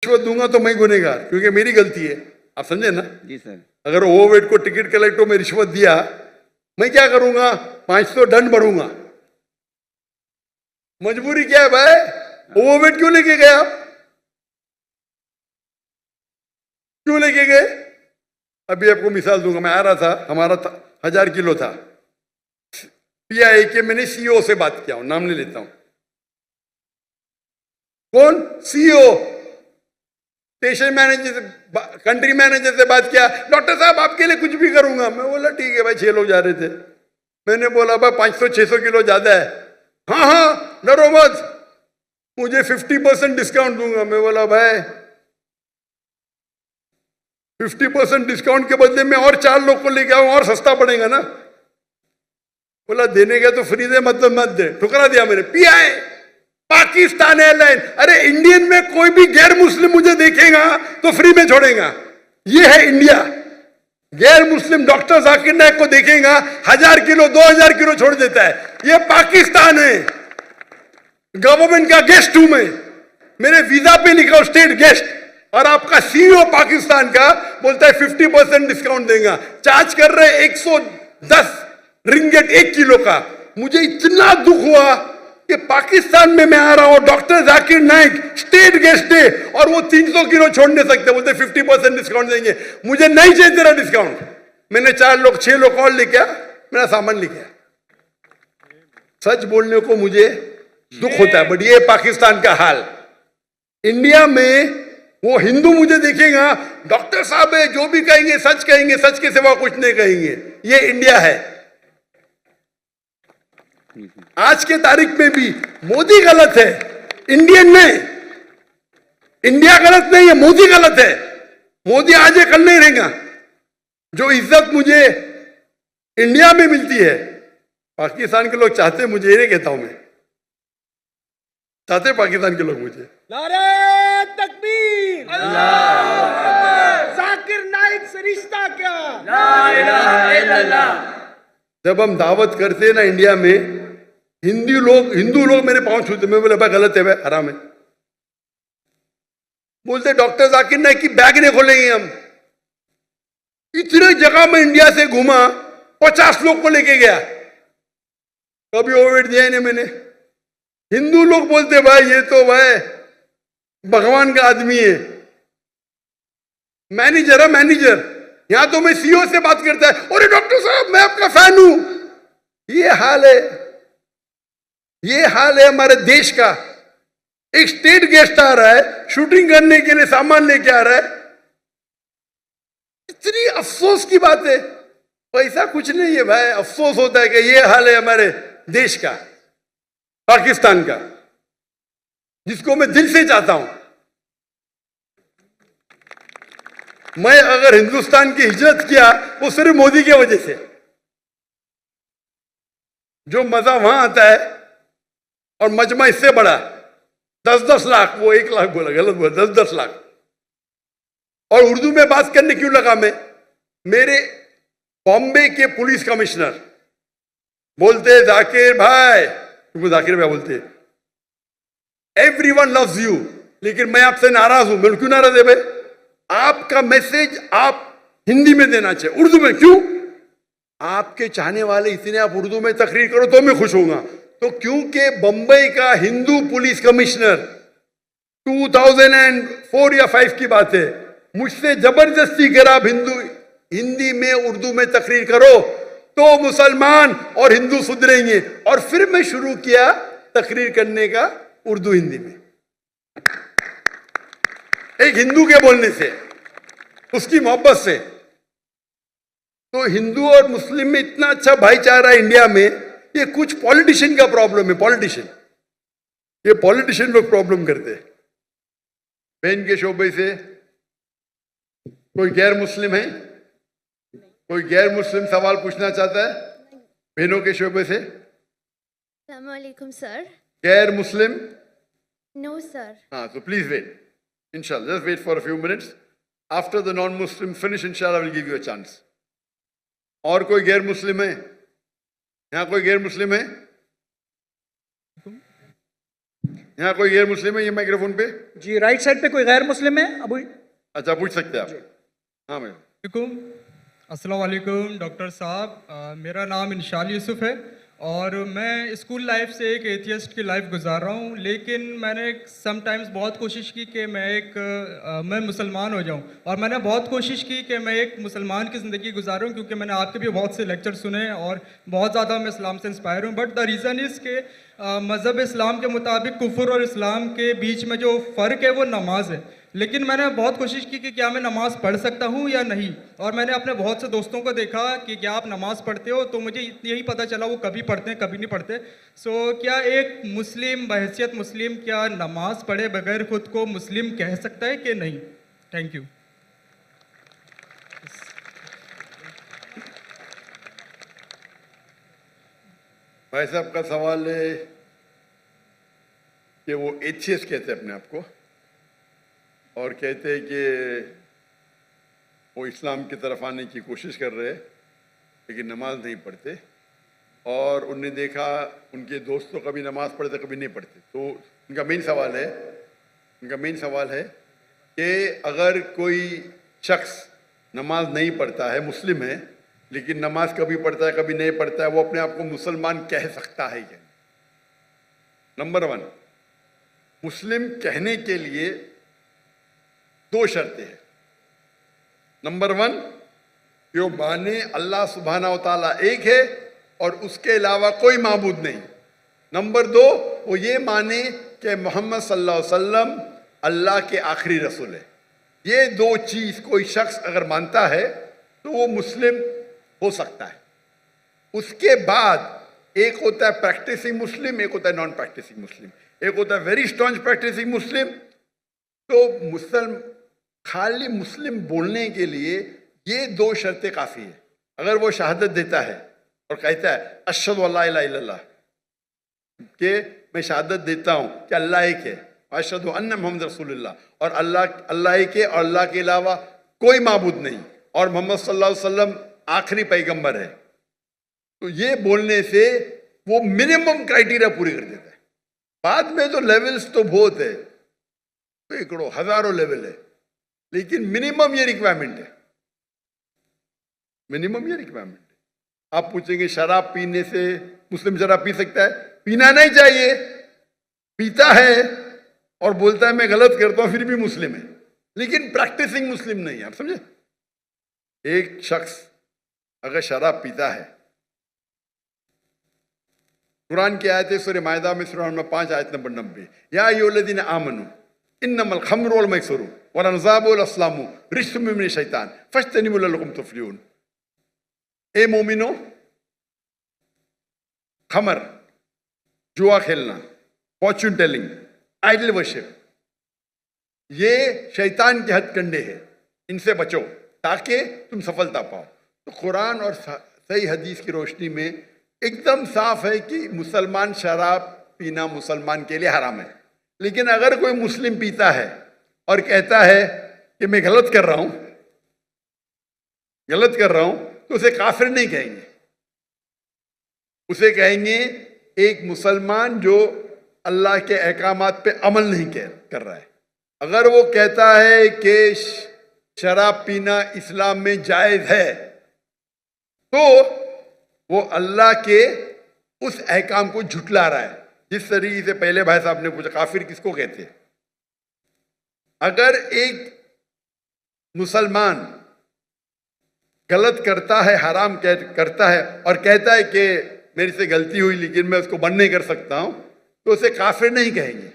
रिश्वत दूंगा तो मैं गुनहगार, क्योंकि मेरी गलती है। आप समझे ना? जी सर। अगर ओवरवेट को टिकट कलेक्टर में रिश्वत दिया, मैं क्या करूंगा? 500 दंड भरूंगा। मजबूरी क्या है भाई? ओवरवेट क्यों लेके गए आप? क्यों लेके गए? अभी आपको मिसाल दूंगा। मैं आ रहा था, हमारा 1000 किलो था। पीआई के मैंने सीईओ से बात किया हूं, नाम नहीं लेता हूं। कौन? सीईओ। स्टेशन मैनेजर से, कंट्री मैनेजर से बात किया, डॉक्टर साहब आपके लिए कुछ भी करूंगा। मैं बोला ठीक है भाई, 6 लोग जा रहे थे। मैंने बोला भाई 500-600 किलो ज्यादा है। हाँ हाँ डरो मत, मुझे 50% डिस्काउंट दूंगा। मैं बोला भाई 50% डिस्काउंट के बदले में और 4 लोग को लेके आऊं, और सस्ता पड़ेगा ना। बोला देने का तो फ्री दे, मतलब मत दे। ठुकरा दिया मैंने। Pi Pakistan airline. अरे इंडियन में कोई भी गैर मुस्लिम मुझे देखेगा तो फ्री में छोड़ेगा। ये है इंडिया। गैर मुस्लिम डॉक्टर जाकिर नायक को देखेगा, 1000 किलो 2000 किलो छोड़ देता है। ये पाकिस्तान है। गवर्नमेंट का गेस्ट हूं मैं, मेरे वीजा पे लिखा हो स्टेट गेस्ट, और आपका सीईओ पाकिस्तान का बोलता है 50% डिस्काउंट देगा। चार्ज कर रहे 110 रिंगेट 1 किलो का। मुझे इतना दुख हुआ कि पाकिस्तान में मैं आ रहा हूं, doctor Zakir Naik state guest है, और वो 300 किलो छोड़ नहीं सकते, बोलते 50% डिस्काउंट देंगे। मुझे नहीं चाहिए तेरा डिस्काउंट। मैंने 6 लोग और लेके आ, मेरा सामान लेके आ। सच बोलने को मुझे दुख होता है, बट ये पाकिस्तान का हाल। इंडिया में वो हिंदू मुझे देखेगा, डॉक्टर साहब है, जो भी कहेंगे सच कहेंगे, सच के सिवा कुछ नहीं कहेंगे। ये इंडिया है। आज के तारीख में भी मोदी गलत है, इंडियन नहीं। इंडिया गलत नहीं है, मोदी गलत है। मोदी आज ये कल नहीं रहेगा। जो इज्जत मुझे इंडिया में मिलती है, पाकिस्तान के लोग चाहते, मुझे ये कहता हूं मैं, चाहते पाकिस्तान के लोग मुझे। नारे तकबीर, जाकिर नाइक से रिश्ता क्या? ला इलाहा इल्लल्लाह। जब हम दावत करते हैं ना इंडिया में, हिंदू लोग मेरे पांव छूते। मैं बोले भाई गलत है, भाई हराम है। बोलते डॉक्टर जाकिर नाइक की बैग नहीं खोलेंगे हम। इतने जगह में इंडिया से घूमा, 50 लोग को लेके गया, कभी ओवरवेट दिया ही नहीं मैंने। हिंदू लोग बोलते भाई ये तो भाई भगवान का आदमी है, मैनेजर है मैनेजर। यहां तो मैं सीईओ से बात करता है, अरे डॉक्टर साहब मैं आपका फैन हूं। ये हाल है, ये हाल है हमारे देश का। एक स्टेट गेस्ट आ रहा है, शूटिंग करने के लिए सामान लेके आ रहा है। इतनी अफसोस की बात है। पैसा कुछ नहीं है भाई, अफसोस होता है कि ये हाल है हमारे देश का, पाकिस्तान का, जिसको मैं दिल से चाहता हूं। मैं अगर हिंदुस्तान की हिजरत किया वो सिर्फ मोदी की वजह से। जो मजा वहां आता है, और मजमा इससे बड़ा 10-10 लाख, वो 1 लाख बोला, गलत बोला, 10-10 लाख। और उर्दू में बात करने क्यों लगा मैं? मेरे बॉम्बे के पुलिस कमिश्नर बोलते जाकिर भाई, तुमको जाकिर भाई बोलते, एवरीवन लव्स यू, लेकिन मैं आपसे नाराज हूं। मैं क्यों नाराज है भाई? आपका मैसेज आप हिंदी में देना चाहिए, उर्दू में क्यों? आपके चाहने वाले इतने, आप उर्दू में तकरीर करो तो मैं खुश होऊंगा। तो क्योंकि बंबई का हिंदू पुलिस कमिश्नर 2004 या 5 की बात है, मुझसे जबरदस्ती करा आप हिंदी में उर्दू में तकरीर करो तो मुसलमान और हिंदू सुधरेंगे। और फिर मैं शुरू किया तकरीर करने का उर्दू हिंदी में, एक हिंदू के बोलने से, उसकी मोहब्बत से। तो हिंदू और मुस्लिम में इतना अच्छा भाईचारा इंडिया में, ये कुछ पॉलिटिशियन का प्रॉब्लम है। पॉलिटिशियन, ये पॉलिटिशियन लोग प्रॉब्लम करते हैं। बहन के शोबे से कोई गैर मुस्लिम है? कोई गैर मुस्लिम सवाल पूछना चाहता है बहनों के शोबे से? अस्सलाम वालेकुम सर। गैर मुस्लिम? No sir. हाँ, so please wait. Inshallah, just wait for a few minutes. After the non-Muslim finish, inshallah, I will give you a chance. और कोई गैर मुस्लिम है? यहाँ कोई गैर मुस्लिम है? यहाँ कोई गैर मुस्लिम है ये माइक्रोफोन पे? जी, राइट साइड पे कोई गैर मुस्लिम है? अबू अच्छा, पूछ सकते हैं आप। हाँ भाई। अस्सलाम वालेकुम डॉक्टर साहब, मेरा नाम इंशाल यूसुफ है और मैं स्कूल लाइफ से एक एथियस्ट की लाइफ गुजार रहा हूँ, लेकिन मैंने समटाइम्स बहुत कोशिश की कि मैं मुसलमान हो जाऊँ और मैंने बहुत कोशिश की कि मैं एक मुसलमान की ज़िंदगी गुजारूँ, क्योंकि मैंने आपके भी बहुत से लेक्चर सुने और बहुत ज़्यादा मैं इस्लाम से इंस्पायर हूँ। बट द रीज़न इज़ के मज़हब इस्लाम के मुताबिक कुफ्र और इस्लाम के बीच में जो फ़र्क है वो नमाज है, लेकिन मैंने बहुत कोशिश की कि क्या मैं नमाज़ पढ़ सकता हूँ या नहीं, और मैंने अपने बहुत से दोस्तों को देखा कि क्या आप नमाज़ पढ़ते हो, तो मुझे यही पता चला वो कभी पढ़ते हैं कभी नहीं पढ़ते। सो क्या एक मुस्लिम बहैसियत मुस्लिम क्या नमाज़ पढ़े बगैर ख़ुद को मुस्लिम कह सकता है कि नहीं? Thank you. भाई साहब का सवाल है कि वो एथियस्ट कहते हैं अपने आप को और कहते हैं कि वो इस्लाम की तरफ आने की कोशिश कर रहे हैं लेकिन नमाज नहीं पढ़ते, और उनने देखा उनके दोस्त तो कभी नमाज पढ़ते कभी नहीं पढ़ते। तो उनका मेन सवाल है कि अगर कोई शख्स नमाज नहीं पढ़ता है, मुस्लिम है, लेकिन नमाज कभी पढ़ता है कभी नहीं पढ़ता है, वो अपने आप को मुसलमान कह सकता है क्या? नंबर 1, मुस्लिम कहने के लिए 2 शर्तें हैं। नंबर 1, कि वो माने अल्लाह सुब्हाना व तआला एक है और उसके अलावा कोई माबूद नहीं। नंबर 2, वो ये माने कि मोहम्मद सल्लल्लाहु अलैहि वसल्लम अल्लाह के आखिरी रसूल है। ये 2 चीज़ कोई शख्स अगर मानता है तो वो मुस्लिम हो सकता है। उसके बाद एक होता है प्रैक्टिसिंग मुस्लिम, एक होता है नॉन प्रैक्टिसिंग मुस्लिम। एक होता है वेरी स्ट्रॉन्ग प्रैक्टिसिंग मुस्लिम। तो खाली मुस्लिम बोलने के लिए ये 2 शर्तें काफ़ी है। अगर वो शहादत देता है और कहता है अशहदु अल्ला इलाहा इल्लल्लाह, कि मैं शहादत देता हूँ कि अल्लाह एक है, अशहदु अन्ना मोहम्मद रसूलुल्लाह, और अल्लाह एक है और अल्लाह के अलावा कोई माबूद नहीं, और मोहम्मद सल्लल्लाहु अलैहि वसल्लम आखिरी पैगंबर है, तो ये बोलने से वो मिनिमम क्राइटेरिया पूरी कर देता है। बाद में तो लेवल्स तो बहुत है, सैकड़ों हजारों लेवल है, लेकिन मिनिमम ये रिक्वायरमेंट है। आप पूछेंगे शराब पीने से मुस्लिम शराब पी सकता है? पीना नहीं चाहिए, पीता है और बोलता है मैं गलत करता हूं फिर भी मुस्लिम है, लेकिन प्रैक्टिसिंग मुस्लिम नहीं है। आप समझे? एक शख्स अगर शराब पीता है, कुरान की आयत है सूरह मायदा में सूरह नंबर 5 आयत नंबर 90, या अय्युहल्लज़ीना आमनू इन्नमल खम्रु वल मैसरू वल अंसाबु वल अस्लामु रिज्सुम मिनश शैतान फज्तनिबू लअल्लकुम तुफ्लिहून। ए मोमिनो, खमर, जुआ खेलना, फॉर्च्यून टेलिंग, आइडल वर्शिप, ये शैतान के हथकंडे हैं, इनसे बचो ताकि तुम सफलता पाओ। तो कुरान और सही हदीस की रोशनी में एकदम साफ है कि मुसलमान शराब पीना मुसलमान के लिए हराम है। लेकिन अगर कोई मुस्लिम पीता है और कहता है कि मैं गलत कर रहा हूं, तो उसे काफिर नहीं कहेंगे, उसे कहेंगे एक मुसलमान जो अल्लाह के अहकामात पे अमल नहीं कर रहा है। अगर वो कहता है कि शराब पीना इस्लाम में जायज है, तो वो अल्लाह के उस अहकाम को झुटला रहा है। जिस तरीके से पहले भाई साहब ने पूछा काफिर किसको कहते हैं, अगर एक मुसलमान गलत करता है, हराम करता है और कहता है कि मेरे से गलती हुई लेकिन मैं उसको बंद नहीं कर सकता हूं, तो उसे काफिर नहीं कहेंगे।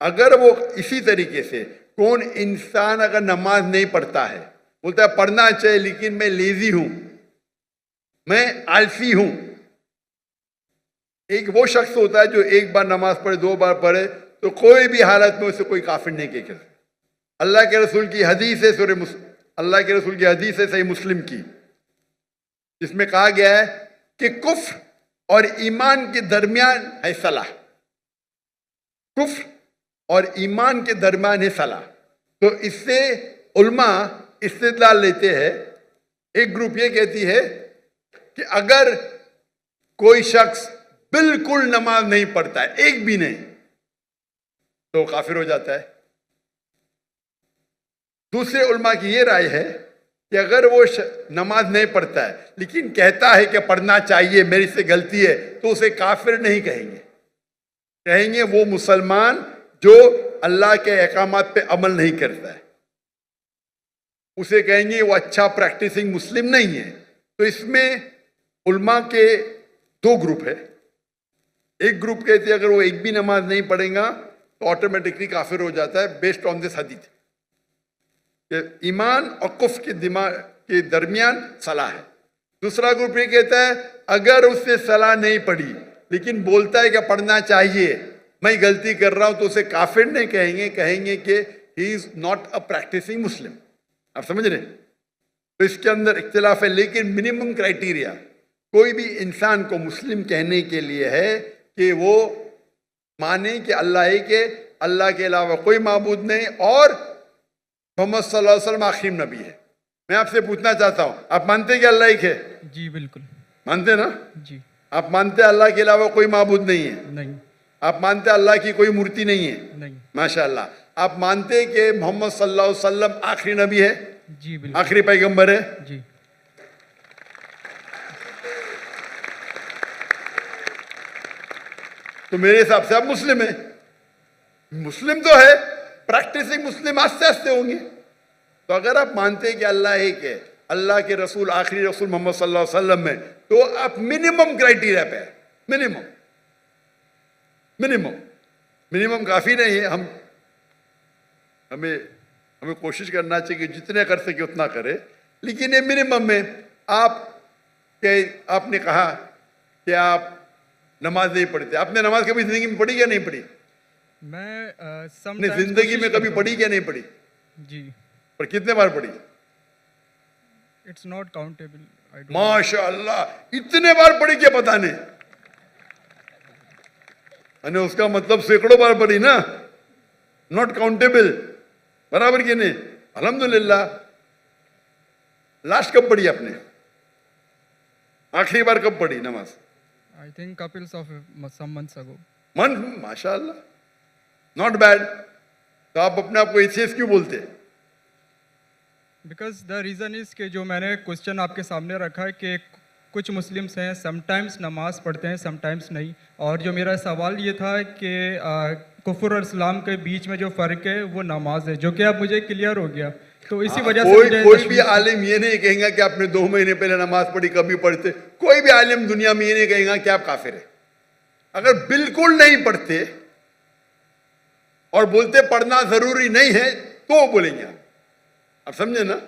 अगर वो इसी तरीके से कौन इंसान अगर नमाज नहीं पढ़ता है, बोलता है पढ़ना चाहिए लेकिन मैं लेजी हूं, मैं आलसी हूं, एक वो शख्स होता है जो एक बार नमाज पढ़े 2 बार पढ़े, तो कोई भी हालत में उसे कोई काफिर नहीं कह सकता। अल्लाह के रसूल की हदीस है सही मुस्लिम की, जिसमें कहा गया है कि कुफ्र और ईमान के दरमियान है सलाह, कुफ्र और ईमान के दरमियान है सलाह। तो इससे उल्मा इस्तिदलाल लेते हैं। एक ग्रुप ये कहती है कि अगर कोई शख्स बिल्कुल नमाज नहीं पढ़ता है, एक भी नहीं, तो काफिर हो जाता है। दूसरे उलमा की ये राय है कि अगर वो नमाज नहीं पढ़ता है लेकिन कहता है कि पढ़ना चाहिए, मेरी से गलती है, तो उसे काफिर नहीं कहेंगे। कहेंगे वो मुसलमान जो अल्लाह के अहकामात पे अमल नहीं करता है, उसे कहेंगे वो अच्छा प्रैक्टिसिंग मुस्लिम नहीं है। तो इसमें उलमा के दो ग्रुप है। एक ग्रुप कहते हैं अगर वो एक भी नमाज नहीं पढ़ेगा तो ऑटोमेटिकली काफिर हो जाता है, बेस्ड ऑन दिस हदीस। ईमान और कुफ्र के दिमाग के दरमियान सलाह है। दूसरा ग्रुप ये कहता है अगर उसने सलाह नहीं पढ़ी लेकिन बोलता है कि पढ़ना चाहिए, मैं गलती कर रहा हूं, तो उसे काफिर नहीं कहेंगे, कहेंगे कि he is not a practising Muslim. आप समझ रहे? तो इसके अंदर इख्तिलाफ है, लेकिन मिनिमम क्राइटेरिया कोई भी इंसान को मुस्लिम कहने के लिए है कि वो माने कि अल्लाह एक है, अल्लाह के अलावा कोई माबूद नहीं, और मोहम्मद सल्लल्लाहु अलैहि वसल्लम आखिरी नबी है। मैं आपसे पूछना चाहता हूं, आप मानते हैं कि अल्लाह एक है? जी बिल्कुल। मानते ना? जी। आप मानते हैं अल्लाह के अलावा कोई माबूद नहीं है? नहीं। आप मानते हैं अल्लाह की कोई मूर्ति नहीं है? नहीं। माशाअल्लाह। आप मानते हैं कि मोहम्मद सल्लल्लाहु अलैहि वसल्लम आखिरी नबी है? जी बिल्कुल। आखिरी पैगंबर है? जी। तो मेरे हिसाब से आप मुस्लिम है। मुस्लिम तो है, प्रैक्टिसिंग मुस्लिम आस्ते आस्ते होंगे। तो अगर आप मानते हैं कि अल्लाह एक है, अल्लाह के रसूल आखिरी रसूल मोहम्मद सल्लल्लाहु अलैहि वसल्लम में, तो आप मिनिमम क्राइटेरिया पे है। मिनिमम मिनिमम मिनिमम काफी नहीं है। हमें कोशिश करना चाहिए कि जितने कर सके उतना करे, लेकिन ये मिनिमम में आपने कहा कि आप नमाज नहीं पढ़ते। आपने नमाज कभी जिंदगी में पढ़ी या नहीं पढ़ी? मैं अपनी जिंदगी में कभी पढ़ी क्या नहीं पढ़ी? जी। पर कितने बार पढ़ी? It's not countable. माशाअल्लाह, इतने बार पढ़ी क्या पता नहीं। अने उसका मतलब सैकड़ों बार पढ़ी ना, नॉट काउंटेबल, बराबर की नहीं? अल्हम्दुलिल्लाह। लास्ट कब पढ़ी आपने? आखिरी बार कब पढ़ी नमाज? I think couples of some months ago. माशाअल्लाह, नॉट बैड। तो आप अपने आप को एथियस्ट क्यों बोलते हैं? बिकॉज द रीज़न इज़ कि जो मैंने क्वेश्चन आपके सामने रखा है कि कुछ मुस्लिम्स हैं समटाइम्स नमाज पढ़ते हैं समटाइम्स नहीं, और जो मेरा सवाल ये था कि कुफ्र और इस्लाम के बीच में जो फ़र्क है वो नमाज है, जो कि अब मुझे क्लियर हो गया। तो इसी वजह से कोई भी आलिम ये नहीं कहेगा कि आपने 2 महीने पहले नमाज पढ़ी, कभी पढ़ते। कोई भी आलिम दुनिया में ये नहीं कहेगा कि आप काफिर है। अगर बिल्कुल नहीं पढ़ते और बोलते पढ़ना जरूरी नहीं है तो बोलेंगे आप समझे ना?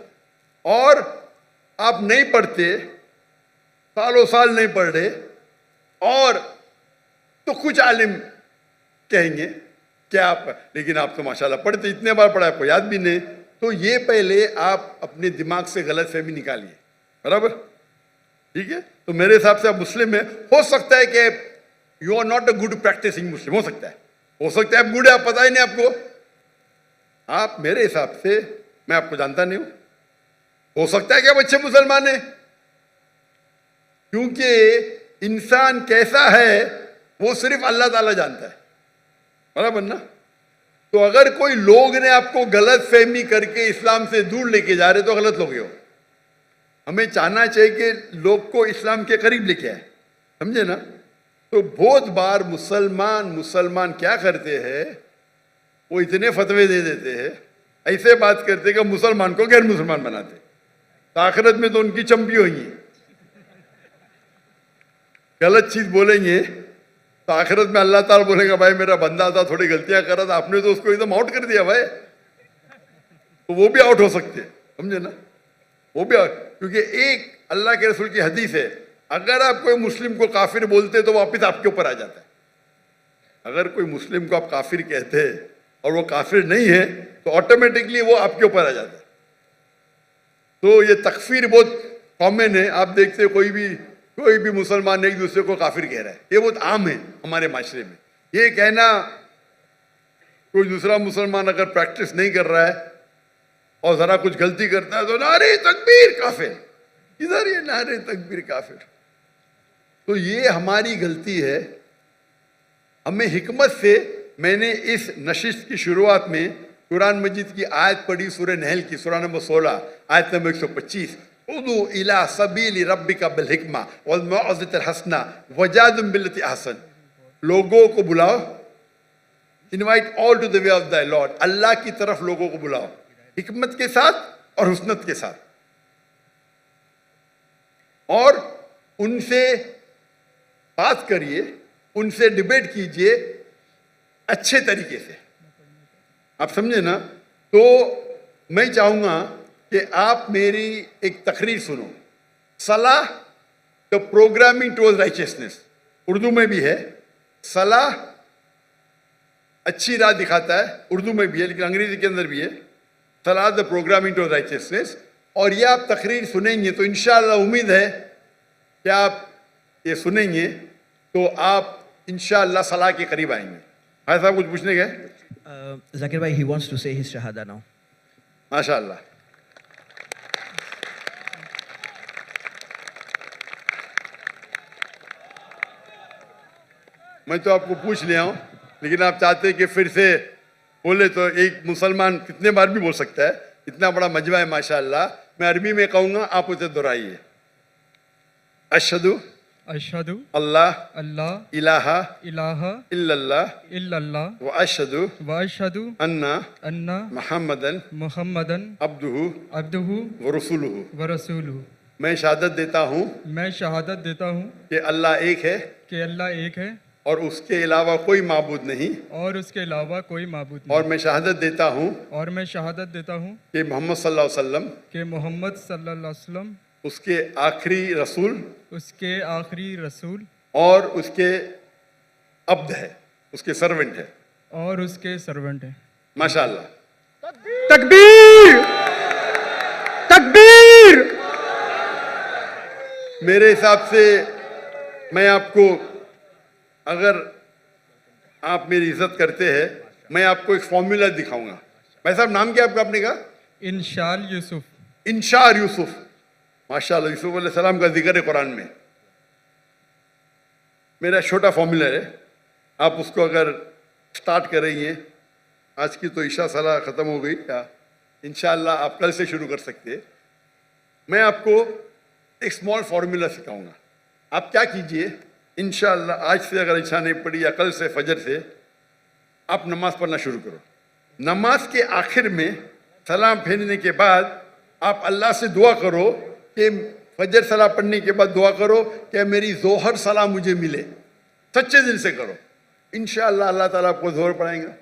और आप नहीं पढ़ते, सालों साल नहीं पढ़ रहे, और तो कुछ आलिम कहेंगे कि आप, लेकिन आप तो माशाल्लाह पढ़ते, इतने बार पढ़ा आपको याद भी नहीं। तो ये पहले आप अपने दिमाग से गलत फहमी निकालिए, बराबर? ठीक है? तो मेरे हिसाब से आप मुस्लिम है। हो सकता है कि you are not a good practising Muslim, हो सकता है आप गुड है, आप पता ही नहीं आपको। आप मेरे हिसाब से, मैं आपको जानता नहीं हूं, हो सकता है कि आप अच्छे मुसलमान हैं, क्योंकि इंसान कैसा है वो सिर्फ अल्लाह ताला जानता है, बराबर ना? तो अगर कोई लोग ने आपको गलत फहमी करके इस्लाम से दूर लेके जा रहे तो गलत लोग हो। हमें चाहना चाहिए कि लोग को इस्लाम के करीब लेके आए, समझे ना? तो बहुत बार मुसलमान क्या करते हैं, वो इतने फतवे दे देते हैं, ऐसे बात करते कि मुसलमान को गैर मुसलमान बनाते, तो आखिरत में तो उनकी चंपी होंगी। गलत चीज बोलेंगे तो आखिरत में अल्लाह ताला बोलेगा भाई मेरा बंदा था, थोड़ी गलतियां करा था, आपने तो उसको एकदम आउट कर दिया भाई। तो वो भी आउट हो सकते हैं, समझे ना? वो भी क्योंकि एक अल्लाह के रसूल की हदीस है, अगर आप कोई मुस्लिम को काफिर बोलते तो वापिस आपके ऊपर आ जाता है। अगर कोई मुस्लिम को आप काफिर कहते हैं और वो काफिर नहीं है तो ऑटोमेटिकली वो आपके ऊपर आ जाता है। तो ये तकफीर बहुत कॉमन है। आप देखते कोई भी मुसलमान एक दूसरे को काफिर कह रहा है, ये बहुत आम है हमारे माशरे में। ये कहना कोई दूसरा मुसलमान अगर प्रैक्टिस नहीं कर रहा है और जरा कुछ गलती करता है तो नारे तकबीर काफिर, इधर ये नारे तकबीर काफिर। तो ये हमारी गलती है। हमें हिकमत से मैंने इस नशिस्त की शुरुआत में कुरान मजीद की आयत पढ़ी, सूरह नहल की, सूरह नंबर 16 आयत नंबर 125, उदू इला सबीली रब्बिका बिल हिकमा वल मौइज़तिल हसना वजादिल बिल्लती अहसन। लोगों को बुलाओ, invite all to the way of the Lord, अल्लाह की तरफ लोगों को बुलाओ हिकमत के साथ और हुस्नत के साथ, और उनसे बात करिए, उनसे डिबेट कीजिए अच्छे तरीके से। आप समझे ना? तो मैं चाहूंगा कि आप मेरी एक तकरीर सुनो, सलाह the programming towards righteousness, Urdu में भी है। सलाह अच्छी राह दिखाता है, उर्दू में भी है लेकिन अंग्रेजी के अंदर भी है, सलाह द प्रोग्रामिंग टुवर्ड्स राइचियसनेस। और ये आप तकरीर सुनेंगे तो इंशाअल्लाह उम्मीद है कि आप ये सुनेंगे तो आप इंशाअल्लाह सलाह के करीब आएंगे। भाई साहब कुछ पूछने गए? Zakir bhai, he wants to say his shahada now. माशाअल्लाह। मैं तो आपको पूछ लिया हूं, लेकिन आप चाहते हैं कि फिर से बोले तो एक मुसलमान कितने बार भी बोल सकता है, इतना बड़ा मजमा है माशाअल्लाह। मैं अरबी में कहूंगा, आप उसे दोहराइए। अशहदु अशहदु अल्लाह अल्लाह इलाहा इलाहा इल्लल्लाह इल्लल्लाह व अशहदु व अशहदु अन्ना अन्ना मुहम्मदन मुहम्मदन अब्दुहु अब्दुहु व रसूलुहु। व रसूलुहु। मैं शहादत देता हूँ मैं शहादत देता हूँ कि अल्लाह एक है कि अल्लाह एक है और उसके अलावा कोई माबूद नहीं, और उसके अलावा कोई माबूद नहीं। और मैं शहादत देता हूँ और मैं शहादत देता हूँ कि मोहम्मद सल्लल्लाहु अलैहि वसल्लम कि मोहम्मद सल्लल्लाहु अलैहि वसल्लम उसके आखिरी रसूल उसके आखिरी रसूल और उसके अब्द है, उसके सर्वेंट है। और उसके सर्वेंट हैं। माशाअल्लाह। तकबीर तकबीर। मेरे हिसाब से मैं आपको, अगर आप मेरी इज्जत करते हैं, मैं आपको एक फॉर्मूला दिखाऊंगा। भाई साहब नाम क्या आपका? आपने कहा इंशाल यूसुफ। इंशार यूसुफ। माशाअल्लाह, यूसुफ अलैहिस्सलाम का जिक्र है कुरान में। मेरा छोटा फॉर्मूला है, आप उसको अगर स्टार्ट करेंगे, आज की तो ईशा सलाह ख़त्म हो गई, या इंशाअल्लाह आप कल से शुरू कर सकते हैं। मैं आपको एक स्मॉल फार्मूला सिखाऊंगा। आप क्या कीजिए, इंशाअल्लाह आज से अगर इच्छा नहीं पड़ी या कल से फजर से आप नमाज पढ़ना शुरू करो। नमाज के आखिर में सलाम फेरने के बाद आप अल्लाह से दुआ करो कि फजर सलाह पढ़ने के बाद दुआ करो कि मेरी जोहर सलाह मुझे मिले। सच्चे दिल से करो, इंशाअल्लाह अल्लाह ताला आपको जोहर पढ़ाएगा।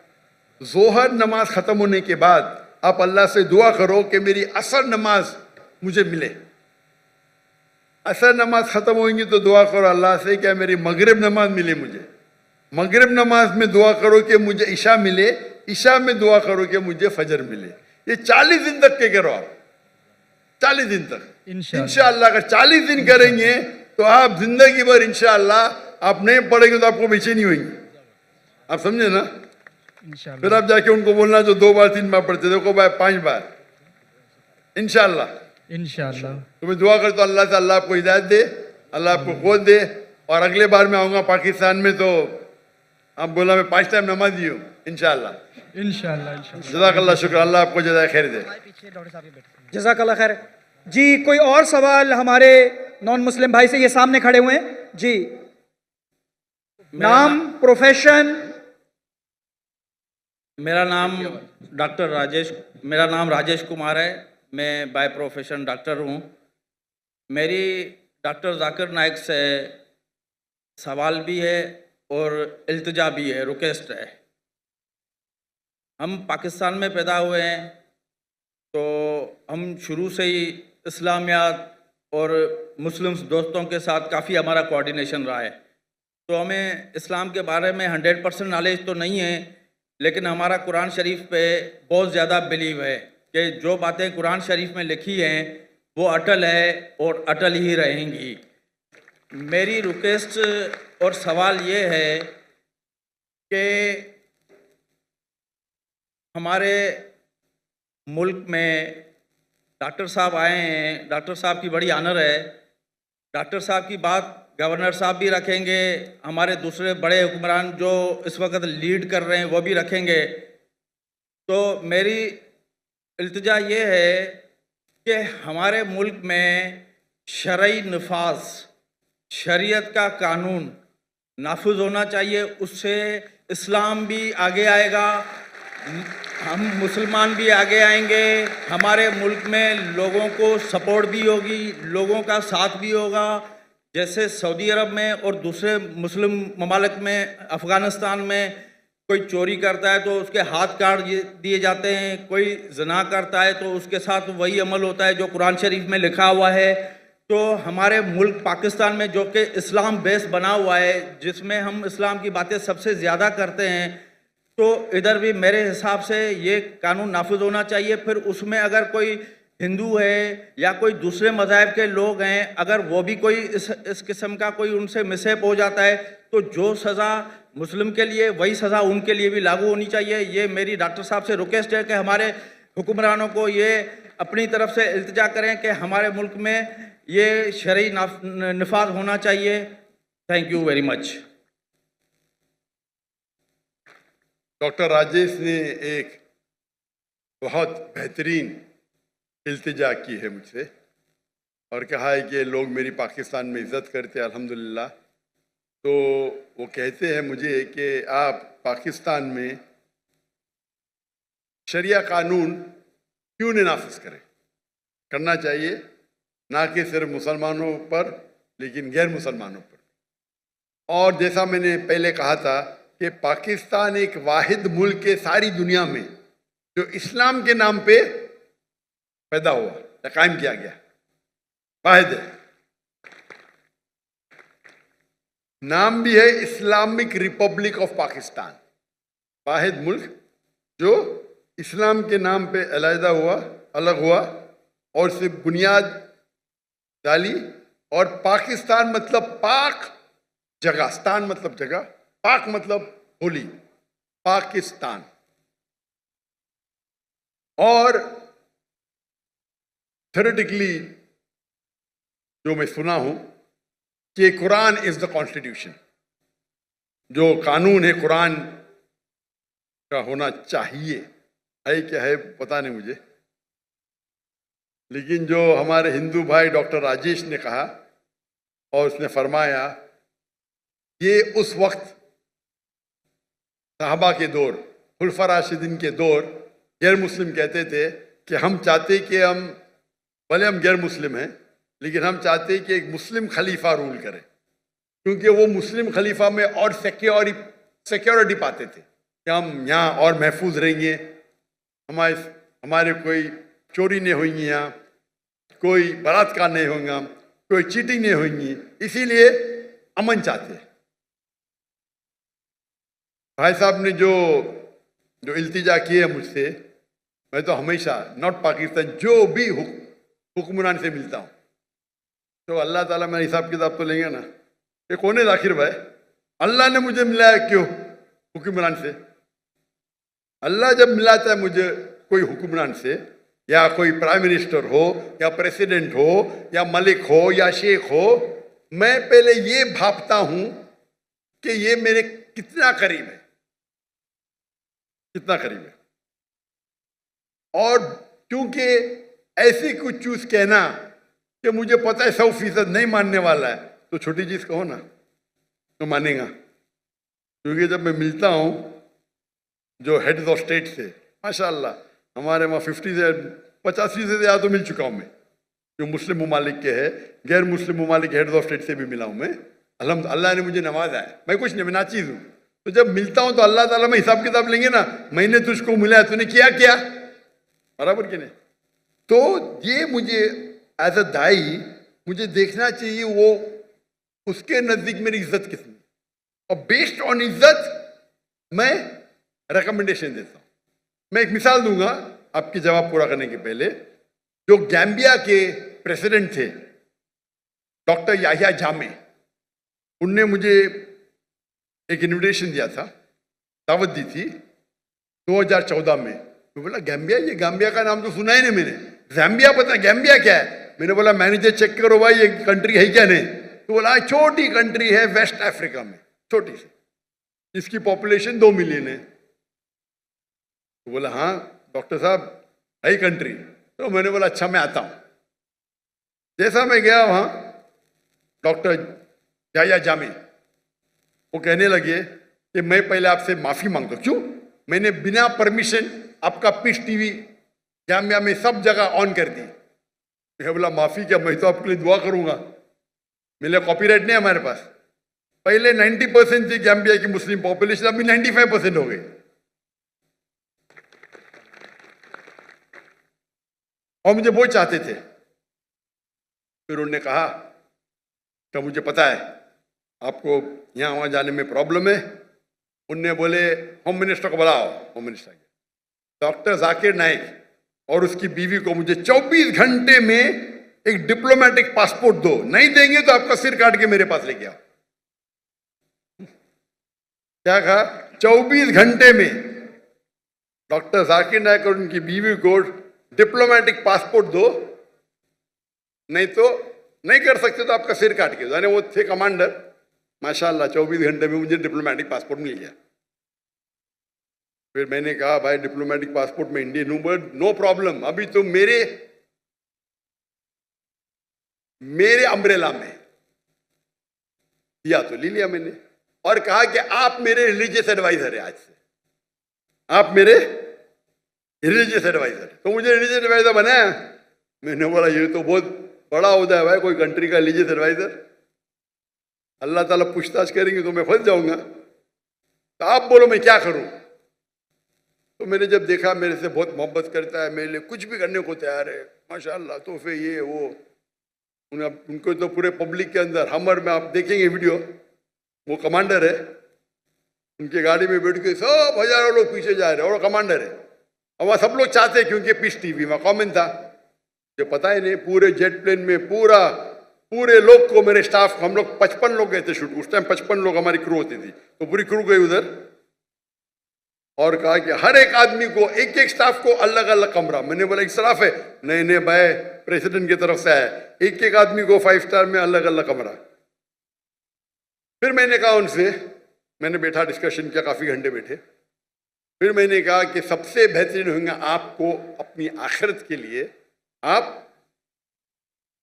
जोहर नमाज ख़त्म होने के बाद आप अल्लाह से दुआ करो कि मेरी असर नमाज मुझे मिले। असर नमाज ख़त्म होंगी तो दुआ करो अल्लाह से क्या मेरी मगरिब नमाज मिले मुझे। मगरिब नमाज में दुआ करो कि मुझे ईशा मिले। ईशा में दुआ करो कि मुझे फजर मिले। ये 40 दिन तक के करो आप, 40 दिन तक इंशाअल्लाह। अगर 40 दिन करेंगे तो आप जिंदगी भर इंशाअल्लाह, आप नहीं पढ़ेंगे तो आपको बेचैनी होगी। आप समझे ना? इंशाल्लाह। फिर आप जाके उनको बोलना जो 2 बार 3 बार पढ़ते, देखो भाई 5 बार इंशाअल्लाह। इंशाल्लाह। तुम्हें दुआ कर तो अल्लाह से अल्लाह आपको हिदायत दे, अल्लाह आपको क़ुव्वत दे। और अगले बार मैं आऊँगा पाकिस्तान में तो आप बोला मैं 5 टाइम नमाजी हूँ इंशाअल्लाह। इंशाल्लाह। इंशाल्लाह। जज़ाकल्लाह शुक्र, अल्लाह आपको जज़ाए खैर दे। जज़ाकल्लाह खैर। जी कोई और सवाल हमारे नॉन मुस्लिम भाई से? ये सामने खड़े हुए हैं जी। नाम, प्रोफेशन? मेरा नाम राजेश कुमार है। मैं बाय प्रोफेशन डॉक्टर हूँ। मेरी डॉक्टर जाकिर नाइक से सवाल भी है और इल्तिजा भी है, रिक्वेस्ट है। हम पाकिस्तान में पैदा हुए हैं तो हम शुरू से ही इस्लामियात और मुस्लिम दोस्तों के साथ काफ़ी हमारा कोऑर्डिनेशन रहा है। तो हमें इस्लाम के बारे में 100% नॉलेज तो नहीं है, लेकिन हमारा कुरान शरीफ पे बहुत ज़्यादा बिलीव है कि जो बातें कुरान शरीफ में लिखी हैं वो अटल है और अटल ही रहेंगी। मेरी रिक्वेस्ट और सवाल ये है कि हमारे मुल्क में डॉक्टर साहब आए हैं, डॉक्टर साहब की बड़ी ऑनर है। डॉक्टर साहब की बात गवर्नर साहब भी रखेंगे, हमारे दूसरे बड़े हुक्मरान जो इस वक्त लीड कर रहे हैं वो भी रखेंगे। तो मेरी इल्तिजा ये है कि हमारे मुल्क में शरई नफाज, शरीयत का कानून नाफिज होना चाहिए। उससे इस्लाम भी आगे आएगा, हम मुसलमान भी आगे आएंगे, हमारे मुल्क में लोगों को सपोर्ट भी होगी, लोगों का साथ भी होगा। जैसे सऊदी अरब में और दूसरे मुस्लिम ममालिक में, अफ़गानिस्तान में कोई चोरी करता है तो उसके हाथ काट दिए जाते हैं, कोई ज़ना करता है तो उसके साथ वही अमल होता है जो कुरान शरीफ में लिखा हुआ है। तो हमारे मुल्क पाकिस्तान में जो कि इस्लाम बेस बना हुआ है, जिसमें हम इस्लाम की बातें सबसे ज़्यादा करते हैं, तो इधर भी मेरे हिसाब से ये कानून नाफिज होना चाहिए। फिर उसमें अगर कोई हिंदू है या कोई दूसरे मज़ाहब के लोग हैं, अगर वो भी कोई इस किस्म का कोई उनसे मिसहैप हो जाता है तो जो सज़ा मुस्लिम के लिए वही सज़ा उनके लिए भी लागू होनी चाहिए। ये मेरी डॉक्टर साहब से रिक्वेस्ट है कि हमारे हुक्मरानों को ये अपनी तरफ से इल्तिजा करें कि हमारे मुल्क में ये शरई नफाज होना चाहिए। Thank you very much. Doctor Rajesh ने एक बहुत बेहतरीन इल्तिजा की है मुझसे और कहा है कि लोग मेरी पाकिस्तान में इज़्ज़त करते हैं, अल्हम्दुलिल्लाह। तो वो कहते हैं मुझे कि आप पाकिस्तान में शरिया कानून क्यों नहीं नाफिज करें, करना चाहिए, ना कि सिर्फ मुसलमानों पर लेकिन गैर मुसलमानों पर। और जैसा मैंने पहले कहा था कि पाकिस्तान एक वाहिद मुल्क है सारी दुनिया में जो इस्लाम के नाम पे पैदा हुआ या कायम किया गया, वाहिद है। नाम भी है इस्लामिक रिपब्लिक ऑफ पाकिस्तान, वाहिद मुल्क जो इस्लाम के नाम पे अलहदा हुआ, अलग हुआ और सिर्फ बुनियाद डाली। और पाकिस्तान मतलब पाक जगह, स्तान मतलब जगह, पाक मतलब होली, पाकिस्तान। और थ्योरेटिकली जो मैं सुना हूं कि कुरान इज द कॉन्स्टिट्यूशन, जो कानून है कुरान का होना चाहिए, है क्या है पता नहीं मुझे, लेकिन जो हमारे हिंदू भाई डॉक्टर राजेश ने कहा और उसने फरमाया, ये उस वक्त साहबा के दौर, खुलफा राशिदीन के दौर, गैर मुस्लिम कहते थे कि हम चाहते कि हम, भले हम गैर मुस्लिम हैं लेकिन हम चाहते कि एक मुस्लिम खलीफा रूल करे, क्योंकि वो मुस्लिम खलीफा में और सिक्योरिटी पाते थे कि हम यहाँ और महफूज रहेंगे, हमारे कोई चोरी नहीं होंगी, यहाँ कोई बलात्कार नहीं होगा, कोई चीटिंग नहीं होगी, इसीलिए अमन चाहते हैं। भाई साहब ने जो इल्तिजा की है मुझसे, मैं तो हमेशा नॉट पाकिस्तान जो भी हुक्मरान से मिलता हूँ तो अल्लाह ताला मेरा हिसाब किताब तो लेंगे ना, ये कौन है जाकिर भाई, अल्लाह ने मुझे मिलाया क्यों हुक्मरान से? अल्लाह जब मिलाता है मुझे कोई हुक्मरान से, या कोई प्राइम मिनिस्टर हो या प्रेसिडेंट हो या मलिक हो या शेख हो, मैं पहले ये भापता हूं कि ये मेरे कितना करीब है, कितना करीब है। और क्योंकि ऐसी कुछ चूज कहना कि मुझे पता है 100% नहीं मानने वाला है, तो छोटी चीज कहो ना तो मानेगा। क्योंकि जब मैं मिलता हूं जो हेड्स ऑफ स्टेट से, माशाल्लाह हमारे वहाँ 50 से 85 से ज़्यादा तो मिल चुका हूँ मैं, जो मुस्लिम ममालिक के है, गैर मुस्लिम ममालिक हेड्स ऑफ स्टेट से भी मिला हूँ मैं, अल्लाह ने मुझे नवाजा है। मैं कुछ नहीं, मैं नाचीज़ हूँ। तो जब मिलता हूँ तो अल्लाह ताला में हिसाब किताब लेंगे ना, मैंने तुझको मिला, तूने किया क्या, बराबर कि नहीं? तो ये मुझे एज अ दाई मुझे देखना चाहिए वो उसके नज़दीक मेरी इज्जत कितनी, और बेस्ड ऑन इज्जत मैं रिकमेंडेशन देता हूँ। मैं एक मिसाल दूंगा आपकी जवाब पूरा करने के पहले। जो गैम्बिया के प्रेसिडेंट थे डॉक्टर याहिया जामे, उनने मुझे एक इनविटेशन दिया था, दावत दी थी 2014 में। मैं बोला गैम्बिया, ये गैम्बिया का नाम तो सुना ही नहीं मैंने, ज़ैम्बिया पता है, गैम्बिया क्या है? मैंने बोला मैनेजर चेक करो भाई ये कंट्री है क्या नहीं। तो बोला छोटी कंट्री है वेस्ट अफ्रीका में, छोटी सी, इसकी पॉपुलेशन 2 मिलियन है। तो बोला हाँ डॉक्टर साहब है कंट्री। तो मैंने बोला अच्छा मैं आता हूं। जैसा मैं गया वहां, डॉक्टर याया जामी वो कहने लगे कि मैं पहले आपसे माफी मांगता हूं। क्यों? मैंने बिना परमिशन आपका पीस टीवी जामिया में सब जगह ऑन कर दी। मैं बोला माफी क्या, मैं तो आपके लिए दुआ करूंगा, मेरे कॉपीराइट नहीं है हमारे पास। पहले 90% थी गैम्बिया की मुस्लिम पॉपुलेशन, अभी 95% हो गई। और मुझे वो चाहते थे। फिर उन्होंने कहा कि मुझे पता है आपको यहाँ वहाँ जाने में प्रॉब्लम है। उनने बोले होम मिनिस्टर को बुलाओ। Home minister doctor Zakir Naik और उसकी बीवी को मुझे 24 घंटे में एक डिप्लोमेटिक पासपोर्ट दो, नहीं देंगे तो आपका सिर काट के मेरे पास लेके आओ। क्या कहा? 24 घंटे में डॉक्टर जाकिर नाइक और उनकी बीवी को डिप्लोमेटिक पासपोर्ट दो, नहीं तो नहीं कर सकते तो आपका सिर काट के दो। यानी वो थे कमांडर, माशाल्लाह 24 घंटे में मुझे डिप्लोमेटिक पासपोर्ट मिल गया। फिर मैंने कहा भाई डिप्लोमेटिक पासपोर्ट में इंडियन हूं, बट नो प्रॉब्लम, अभी तो मेरे अम्ब्रेला में दिया तो ले लिया मैंने। और कहा कि आप मेरे रिलीजियस एडवाइजर है, आज से आप मेरे रिलीजियस एडवाइजर। तो मुझे रिलीजियस एडवाइजर बनाया। मैंने बोला ये तो बहुत बड़ा होता है भाई, कोई कंट्री का रिलीजियस एडवाइजर। अल्लाह ताला पूछताछ करेंगे तो मैं फंस जाऊंगा, तो आप बोलो मैं क्या करूं। तो मैंने जब देखा मेरे से बहुत मोहब्बत करता है, मेरे लिए कुछ भी करने को तैयार है, माशाल्लाह, तोहफे ये वो। उनको तो पूरे पब्लिक के अंदर हमर में आप देखेंगे वीडियो, वो कमांडर है, उनकी गाड़ी में बैठ के सब हजारों लोग पीछे जा रहे हैं और वो कमांडर है। और वहाँ सब लोग चाहते हैं क्योंकि पीस टीवी में कॉमन था, जो पता ही नहीं पूरे जेट प्लेन में पूरे लोग को, मेरे स्टाफ को, हम लोग 55 लोग गए थे शूट। उस टाइम 55 लोग हमारी क्रू होती थी, तो पूरी क्रू गई उधर। और कहा कि हर एक आदमी को, एक एक स्टाफ को अलग अलग कमरा। मैंने बोला एक स्टाफ है, नहीं भाई प्रेसिडेंट की तरफ से आया, एक एक आदमी को 5 स्टार में अलग अलग कमरा। फिर मैंने कहा उनसे, मैंने बैठा डिस्कशन किया, काफी घंटे बैठे। फिर मैंने कहा कि सबसे बेहतरीन होगा आपको अपनी आखिरत के लिए आप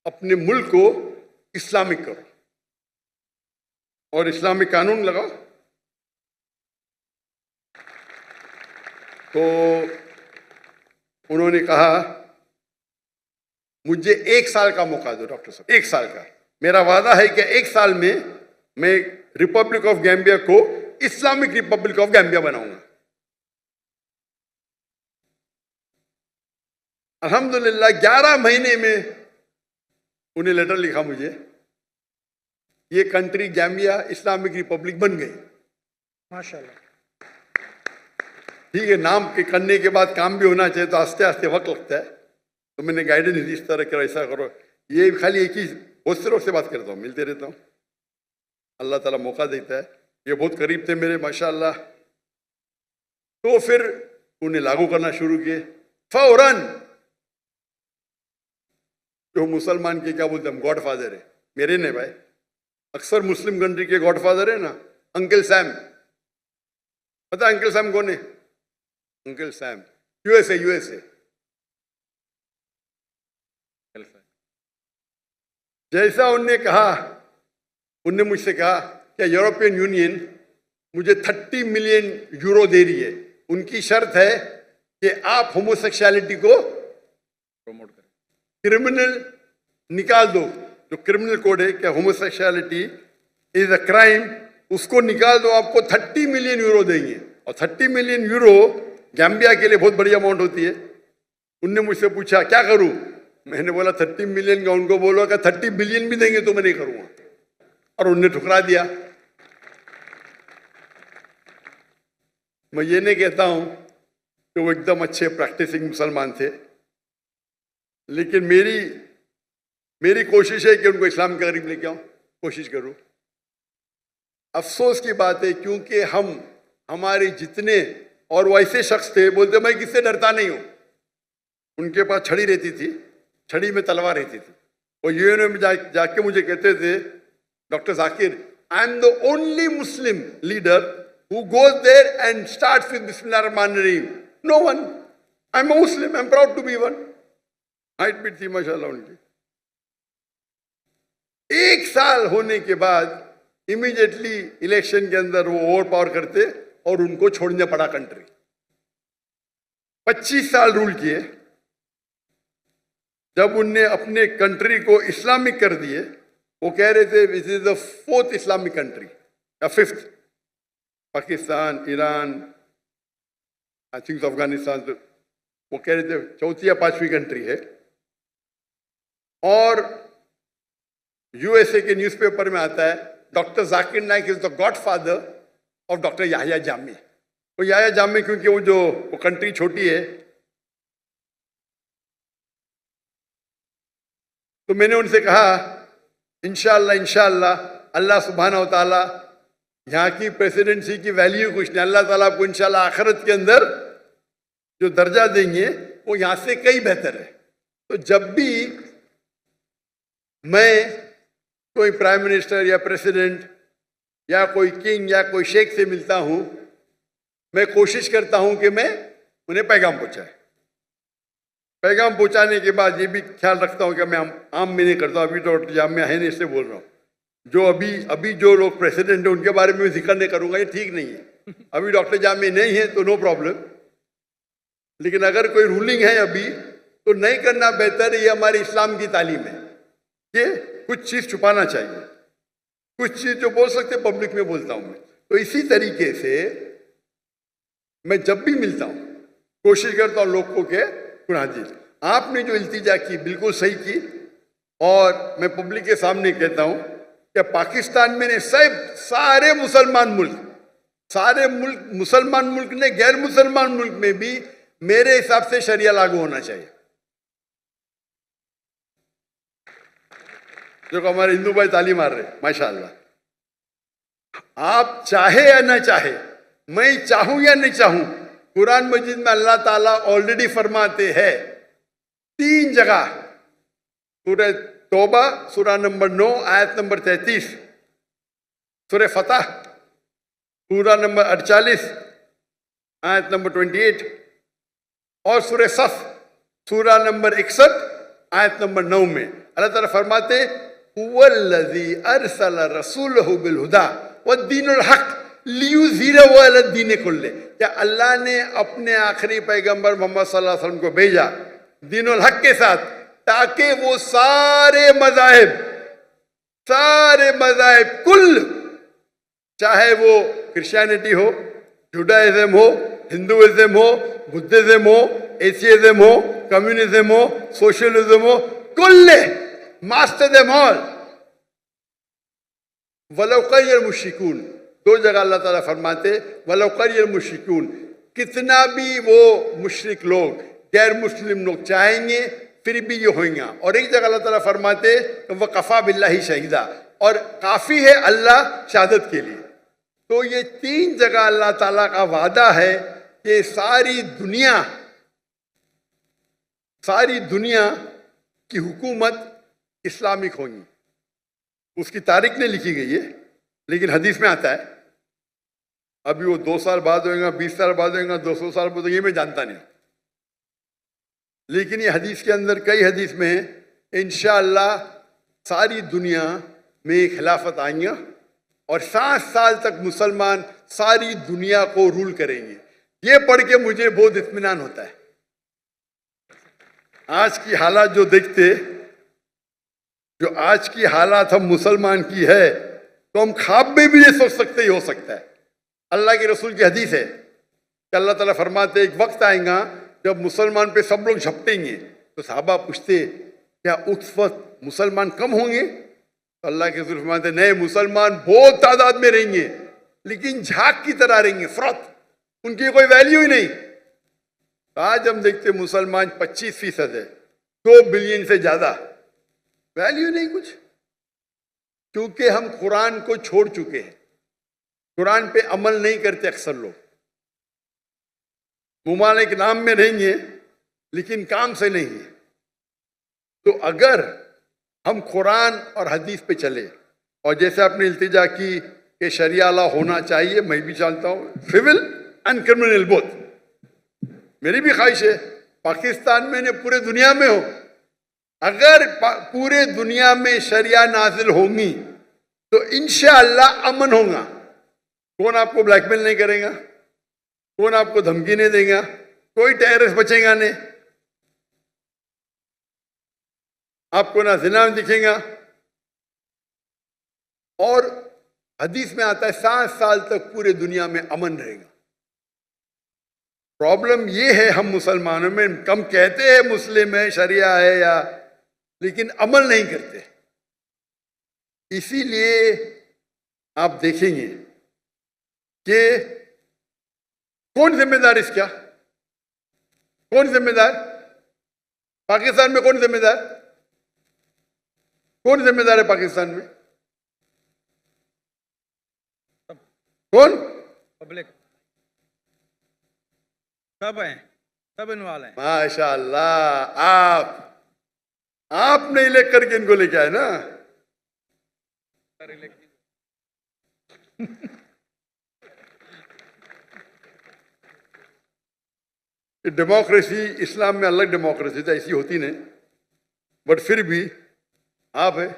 अपने मुल्क को इस्लामिक करो और इस्लामिक कानून लगाओ। तो उन्होंने कहा मुझे 1 साल का मौका दो डॉक्टर साहब, 1 साल का। मेरा वादा है कि 1 साल में मैं रिपब्लिक ऑफ गैम्बिया को इस्लामिक रिपब्लिक ऑफ गैम्बिया बनाऊंगा। अल्हम्दुलिल्लाह 11 महीने में उन्हें लेटर लिखा मुझे, ये कंट्री गैम्बिया इस्लामिक रिपब्लिक बन गई। माशाल्लाह। ठीक है, नाम के करने के बाद काम भी होना चाहिए, तो आस्ते आस्ते वक्त लगता है। तो मैंने गाइडेंस दी इस तरह करो, ऐसा करो। ये खाली एक ही, बहुत से लोग से बात करता हूँ, मिलते रहता हूँ, अल्लाह ताला मौका देता है। ये बहुत करीब थे मेरे माशाल्लाह। तो फिर उन्हें लागू करना शुरू किए फौरन। जो मुसलमान के क्या बोलते हैं, गॉड फादर है मेरे ने भाई, अक्सर मुस्लिम कंट्री के गॉड फादर है ना, अंकल सैम। पता है अंकल सैम कौन है? Uncle Sam USA. जैसा उनने कहा, उनने मुझसे कहा कि यूरोपियन यूनियन मुझे 30 मिलियन यूरो दे रही है, उनकी शर्त है कि आप होमोसेक्सुअलिटी को प्रमोट करें, क्रिमिनल निकाल दो। जो क्रिमिनल कोड है कि होमोसेक्सुअलिटी इज अ क्राइम, उसको निकाल दो, आपको 30 मिलियन यूरो देंगे। और 30 मिलियन यूरो गैम्बिया के लिए बहुत बड़ी अमाउंट होती है। उनने मुझसे पूछा क्या करूं, मैंने बोला 30 मिलियन का, उनको बोला कि 30 बिलियन भी देंगे तो मैं नहीं करूंगा, और उनने ठुकरा दिया। मैं ये नहीं कहता हूं कि वो एकदम अच्छे प्रैक्टिसिंग मुसलमान थे, लेकिन मेरी कोशिश है कि उनको इस्लाम के करीब लेके आऊं, कोशिश करूं। अफसोस की बात है क्योंकि हमारे जितने, और वो ऐसे शख्स थे बोलते मैं किससे डरता नहीं हूं। उनके पास छड़ी रहती थी, छड़ी में तलवार रहती थी। वो यूएनओ में जाके मुझे कहते थे Dr. Zakir, I am the only Muslim leader who goes there and starts with Bismillah Rahman Rahim. No one. I am a Muslim. I am proud to be one. Height भी थी माशाल्लाह उनकी. एक साल होने के बाद इमीडिएटली इलेक्शन के अंदर वो ओवर पावर करते और उनको छोड़ने पड़ा कंट्री. 25 साल रूल किए. जब उनने अपने कंट्री को इस्लामिक कर दिए, वो कह रहे थे this is the 4th Islamic country या 5th. Pakistan, Iran, I think Afghanistan, तो वो कह रहे थे 4th या 5वीं कंट्री है. और यूएसए के न्यूज़पेपर में आता है doctor Zakir Naik is the godfather of doctor Yahya Jami. वो याहिया जामी क्योंकि वो कंट्री छोटी है, तो मैंने उनसे कहा इंशाअल्लाह अल्लाह सुब्हानहू व तआला यहाँ की प्रेसिडेंसी की वैल्यू कुछ नहीं, अल्लाह ताला आपको इंशाअल्लाह आखिरत के अंदर जो दर्जा देंगे वो यहाँ से कई बेहतर है. तो जब भी मैं कोई प्राइम मिनिस्टर या प्रेसिडेंट या कोई किंग या कोई शेख से मिलता हूँ, मैं कोशिश करता हूँ कि मैं उन्हें पैगाम पहुँचाए. पैगाम पहुँचाने के बाद ये भी ख्याल रखता हूँ कि मैं आम में नहीं करता हूँ. अभी तो डॉक्टर जामिया है नहीं, इससे बोल रहा हूँ. जो अभी जो लोग प्रेसिडेंट हैं उनके बारे में जिक्र नहीं करूँगा, ये ठीक नहीं है. अभी डॉक्टर जामिया नहीं है तो नो प्रॉब्लम, लेकिन अगर कोई रूलिंग है अभी तो नहीं करना बेहतर है. ये हमारे इस्लाम की तालीम है कि कुछ चीज़ छुपाना चाहिए. कुछ चीज़ जो बोल सकते पब्लिक में बोलता हूँ मैं. तो इसी तरीके से मैं जब भी मिलता हूँ कोशिश करता हूँ लोग को के कुरान. आपने जो इल्तिजा की बिल्कुल सही की, और मैं पब्लिक के सामने कहता हूँ कि पाकिस्तान में ने सारे मुसलमान मुल्क ने गैर मुसलमान मुल्क में भी मेरे हिसाब से शरिया लागू होना चाहिए. जो हमारे हिंदू भाई ताली मार रहे माशाअल्लाह. आप चाहे या ना चाहे, मैं चाहूं या नहीं चाहूं, कुरान मजीद में अल्लाह ताला ऑलरेडी फरमाते हैं 3 जगह. सूरह तौबा सूरा नंबर 9 आयत नंबर 33, सूरह फतह सूरा नंबर 48 आयत नंबर 28, और सूरह सफ सूरा नंबर 61 आयत नंबर 9 में अल्लाह ताला फरमाते हुवल्लज़ी अरसला रसूलहु बिल हुदा वद्दीनुल हक लियुज़हिरहु अलद्दीन कुल्ले. क्या अल्लाह ने अपने आखिरी पैगंबर मोहम्मद सल्लल्लाहु अलैहि वसल्लम को भेजा दीनुल हक के साथ, ताकि वो सारे मज़ाहिब कुल, चाहे वो क्रिश्चियनिटी हो, जुडाइज्म हो, हिंदुइज्म हो, बुद्धिज्म हो, एथियज्म हो, कम्युनिज्म हो, सोशलिज्म हो, कुल्ले मास्टर देम ऑल वलौ करियल मुश्रिकून. 2 जगह अल्लाह ताला फरमाते वलौ करियल मुश्रिकून, कितना भी वो मुशरिक लोग गैर मुस्लिम लोग चाहेंगे फिर भी ये होंगे. और एक जगह अल्लाह ताला फरमाते वह कफ़ा बिल्लाही शहीदा, और काफ़ी है अल्लाह शहादत के लिए. तो ये 3 जगह अल्लाह ताला का वादा है कि सारी दुनिया की हुकूमत इस्लामिक होगी. उसकी तारीख नहीं लिखी गई है, लेकिन हदीस में आता है. अभी वो 2 साल बाद होगा, 20 साल बाद होगा, 200 साल बाद, ये मैं जानता नहीं, लेकिन ये हदीस के अंदर कई हदीस में है इंशाअल्लाह सारी दुनिया में खिलाफत आएंगे और 7 साल तक मुसलमान सारी दुनिया को रूल करेंगे. ये पढ़ के मुझे बहुत इत्मीनान होता है. आज की हालात जो देखते, जो आज की हालात हम मुसलमान की है, तो हम ख्वाब में भी नहीं सोच सकते ही हो सकता है. अल्लाह के रसूल की हदीस है कि अल्लाह ताला फरमाते एक वक्त आएगा जब मुसलमान पे सब लोग झपटेंगे. तो साहबा पूछते क्या उस वक्त मुसलमान कम होंगे? तो अल्लाह के रसूल फरमाते नहीं, मुसलमान बहुत तादाद में रहेंगे, लेकिन झाग की तरह रहेंगे, फ्रॉथ, उनकी कोई वैल्यू ही नहीं. आज हम देखते मुसलमान 25% है, 2 बिलियन से ज्यादा, वैल्यू नहीं कुछ, क्योंकि हम कुरान को छोड़ चुके हैं. कुरान पे अमल नहीं करते अक्सर लोग. मुमालिक नाम में रहेंगे लेकिन काम से नहीं है. तो अगर हम कुरान और हदीस पे चले और जैसे आपने इल्तिजा की कि शरिया लॉ होना चाहिए, मैं भी चाहता हूँ, सिविल एंड क्रिमिनल बोथ। मेरी भी ख्वाहिश है पाकिस्तान में ने पूरे दुनिया में हो, अगर पूरे दुनिया में शरिया नाजिल होंगी तो इंशाअल्लाह अमन होगा। कौन आपको ब्लैकमेल नहीं करेगा, कौन आपको धमकी नहीं देगा, कोई टेररिस्ट बचेगा नहीं, आपको ना जिना दिखेगा। और हदीस में आता है 7 साल तक पूरे दुनिया में अमन रहेगा। प्रॉब्लम ये है हम मुसलमानों में, कम कहते हैं मुस्लिम है, शरिया है या, लेकिन अमल नहीं करते। इसीलिए आप देखेंगे कि कौन जिम्मेदार इसका, कौन जिम्मेदार, पाकिस्तान में कौन जिम्मेदार, कौन जिम्मेदार है पाकिस्तान में, कौन? पब्लिक सब हैं, सब इन्वॉल्व हैं। माशाअल्लाह, आपने इलेक्ट करके इनको लेके आए ना। डेमोक्रेसी इस्लाम में अलग डेमोक्रेसी तो ऐसी होती नहीं, बट फिर भी आप है,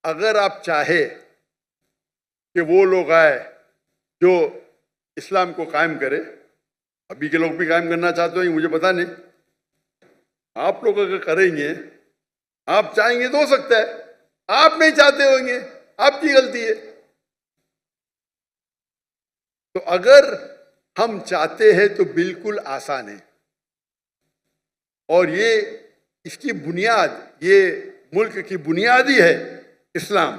अगर आप चाहे कि वो लोग आए जो इस्लाम को कायम करे, अभी के लोग भी कायम करना चाहते हो मुझे पता नहीं, आप लोग अगर करेंगे, आप चाहेंगे तो हो सकता है, आप नहीं चाहते होंगे, आपकी गलती है। तो अगर हम चाहते हैं तो बिल्कुल आसान है, और ये इसकी बुनियाद, ये मुल्क की बुनियाद ही है इस्लाम।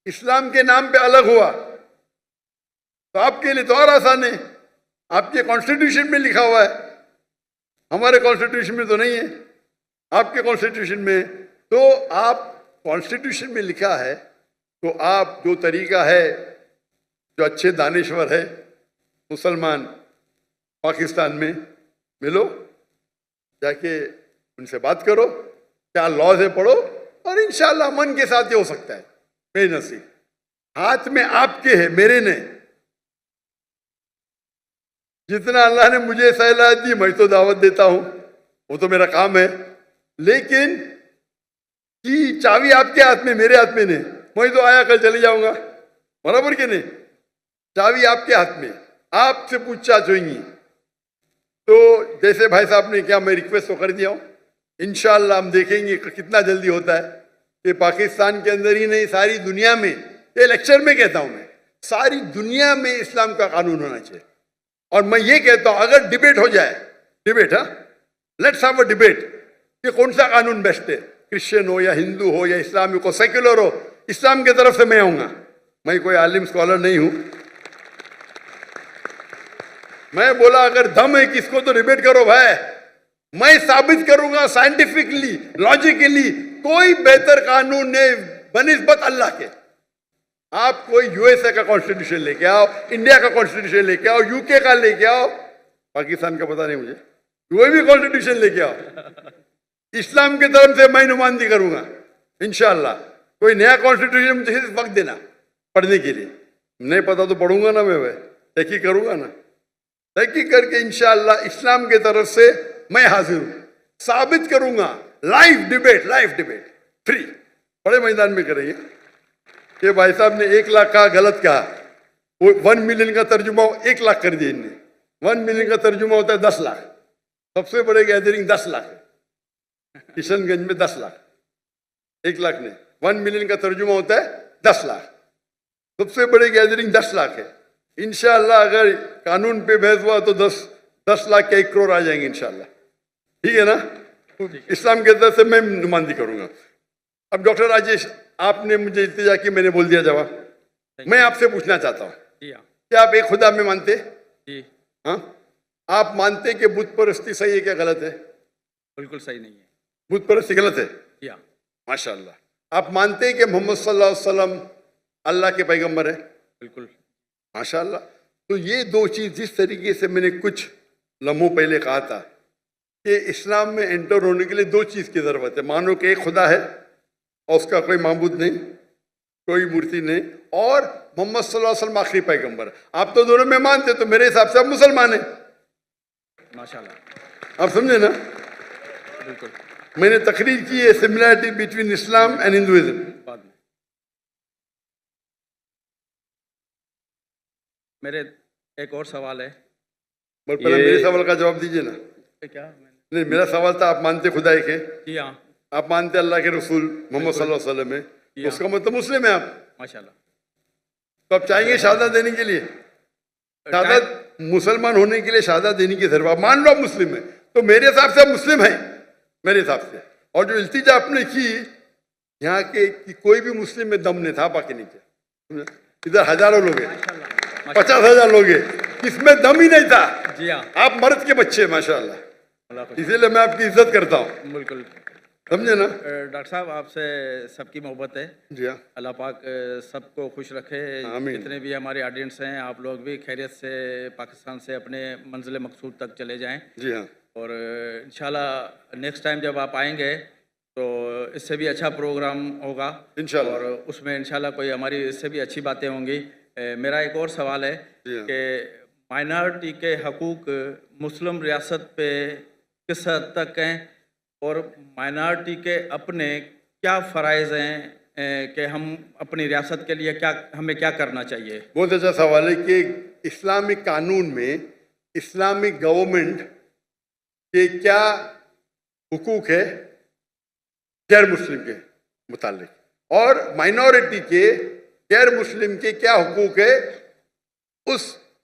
इस्लाम के नाम पे अलग हुआ तो आपके लिए तो और आसान है, आपके कॉन्स्टिट्यूशन में लिखा हुआ है, हमारे कॉन्स्टिट्यूशन में तो नहीं है, आपके कॉन्स्टिट्यूशन में। तो आप कॉन्स्टिट्यूशन में लिखा है तो आप जो तरीका है, जो अच्छे दानिश्वर है मुसलमान पाकिस्तान में, मिलो, जाके उनसे बात करो, क्या लॉज है पढ़ो, और इंशाल्लाह मन के साथ ये हो सकता है। बेनसीब हाथ में आपके है, मेरे ने। जितना अल्लाह ने मुझे सलाहियत दी मैं तो दावत देता हूं, वो तो मेरा काम है, लेकिन कि चाबी आपके हाथ में मेरे हाथ में नहीं, मैं तो आया कल चले जाऊंगा, बराबर के नहीं, चाबी आपके हाथ में, आपसे पूछताछ होगी। तो जैसे भाई साहब ने क्या, मैं रिक्वेस्ट तो कर दिया हूं, इंशाअल्लाह हम देखेंगे कि कितना जल्दी होता है कि पाकिस्तान के अंदर ही नहीं सारी दुनिया में, ये लेक्चर में कहता हूं मैं, सारी दुनिया में इस्लाम का कानून होना चाहिए। और मैं ये कहता हूं अगर डिबेट हो जाए, डिबेट, हाँ, लेट्स हैव अ डिबेट कि कौन सा कानून बेस्ट है, क्रिश्चियन हो या हिंदू हो या इस्लामिक हो, सेक्युलर हो, इस्लाम की तरफ से मैं आऊंगा। मैं कोई आलिम स्कॉलर नहीं हूं, मैं बोला अगर दम है किसको तो डिबेट करो भाई, मैं साबित करूंगा साइंटिफिकली, लॉजिकली, कोई बेहतर कानून नहीं बनिस्बत अल्लाह के। आप कोई यूएसए का कॉन्स्टिट्यूशन लेके आओ, इंडिया का कॉन्स्टिट्यूशन लेके आओ, यूके का लेके आओ, पाकिस्तान का पता नहीं मुझे, कोई भी कॉन्स्टिट्यूशन लेके आओ, इस्लाम की तरफ से मैं नुमाइंदगी करूंगा इंशाअल्लाह। कोई नया कॉन्स्टिट्यूशन मुझे वक्त देना पढ़ने के लिए, नहीं पता तो पढ़ूंगा ना मैं, तहकीक करूंगा ना, तहकीक करके इंशाअल्लाह इस्लाम की तरफ से मैं हाजिर हूं, साबित करूंगा। लाइव डिबेट फ्री, बड़े मैदान में करेंगे। कि भाई साहब ने 1 लाख कहा, गलत कहा, वो 1 मिलियन का तर्जुमा 1 लाख कर दिया इनने। 1 मिलियन का तर्जुमा होता है 10 लाख, सबसे बड़े गैदरिंग 10 लाख, किशनगंज में 10 लाख, 1 लाख नहीं, 1 मिलियन का तर्जुमा होता है 10 लाख, सबसे बड़ी गैदरिंग 10 लाख है। इंशाअल्लाह अगर कानून पे बहस हुआ तो 10 लाख के 1 करोड़ आ जाएंगे इंशाअल्लाह, ठीक है ना। इस्लाम के तरफ से मैं नुमाइंदगी करूंगा। अब डॉक्टर राजेश, आपने मुझे इल्तिजा की, मैंने बोल दिया जवाब। मैं आपसे पूछना चाहता हूँ, क्या आप एक खुदा में मानते? हाँ, आप मानते कि बुत परस्ती सही है क्या गलत है? बिल्कुल सही नहीं है, बुत परस्ती गलत है। माशाअल्लाह। आप मानते हैं कि मोहम्मद सल्लल्लाहु अलैहि वसल्लम अल्लाह के पैगंबर है? बिल्कुल। माशाअल्लाह। तो ये 2 चीज जिस तरीके से मैंने कुछ लम्हों पहले कहा था कि इस्लाम में एंटर होने के लिए दो चीज़ की ज़रूरत है। मानो कि एक खुदा है और उसका कोई माबूद नहीं, कोई मूर्ति नहीं, और मोहम्मद सल्लल्लाहु अलैहि वसल्लम आखिरी पैगंबर। आप तो दोनों में मानते, तो मेरे हिसाब से आप मुसलमान हैं। माशाल्लाह। आप समझे ना? बिल्कुल। मैंने तकरीर की है similarity between Islam and Hinduism. बाद में मेरे एक और सवाल है। बस पहले मेरे सवाल का जवाब दीजिए ना। क्या? नहीं, मेरा सवाल था, आप मानते खुदा एक है, जी हाँ, आप मानते अल्लाह के रसूल मोहम्मद सल्लल्लाहु अलैहि वसल्लम है, तो उसका मतलब मुस्लिम है आप। माशाल्लाह। तो आप चाहेंगे शहादत देने के लिए? शहादत मुसलमान होने के लिए शहादत देने की जरूरत। आप मान लो आप मुस्लिम है, तो मेरे हिसाब से आप मुस्लिम हैं, मेरे हिसाब से। और जो इल्तिजा आपने की यहाँ के कि कोई भी मुस्लिम में दम नहीं था, बाकी नहीं किया। इधर हजारों लोग हैं, 50,000 लोग हैं, इसमें दम ही नहीं था। जी हाँ, आप मर्द के बच्चे हैं माशाल्लाह, अल्लाह खुश। इसीलिए मैं आपकी इज्जत करता हूँ, बिल्कुल। समझे ना? डॉक्टर साहब, आपसे सबकी मोहब्बत है। जी हाँ, अल्लाह पाक सबको खुश रखे। आमीन। जितने भी हमारे ऑडियंस हैं, आप लोग भी खैरियत से पाकिस्तान से अपने मंजिल मकसूद तक चले जाएं। जी हाँ, और इंशाल्लाह नेक्स्ट टाइम जब आप आएंगे तो इससे भी अच्छा प्रोग्राम होगा इंशाल्लाह। और उसमें इंशाल्लाह कोई हमारी इससे भी अच्छी बातें होंगी। मेरा एक और सवाल है जी हाँ। कि माइनॉरिटी के हकूक़ मुस्लिम रियासत पे किस हद तक हैं और माइनॉरिटी के अपने क्या फ़राइज़ हैं कि हम अपनी रियासत के लिए हमें क्या करना चाहिए? बहुत अच्छा सवाल है कि इस्लामिक कानून में इस्लामिक गवर्नमेंट के क्या हुकूक है गैर मुस्लिम के मुतालिक, और माइनॉरिटी के गैर मुस्लिम के क्या हुकूक है उस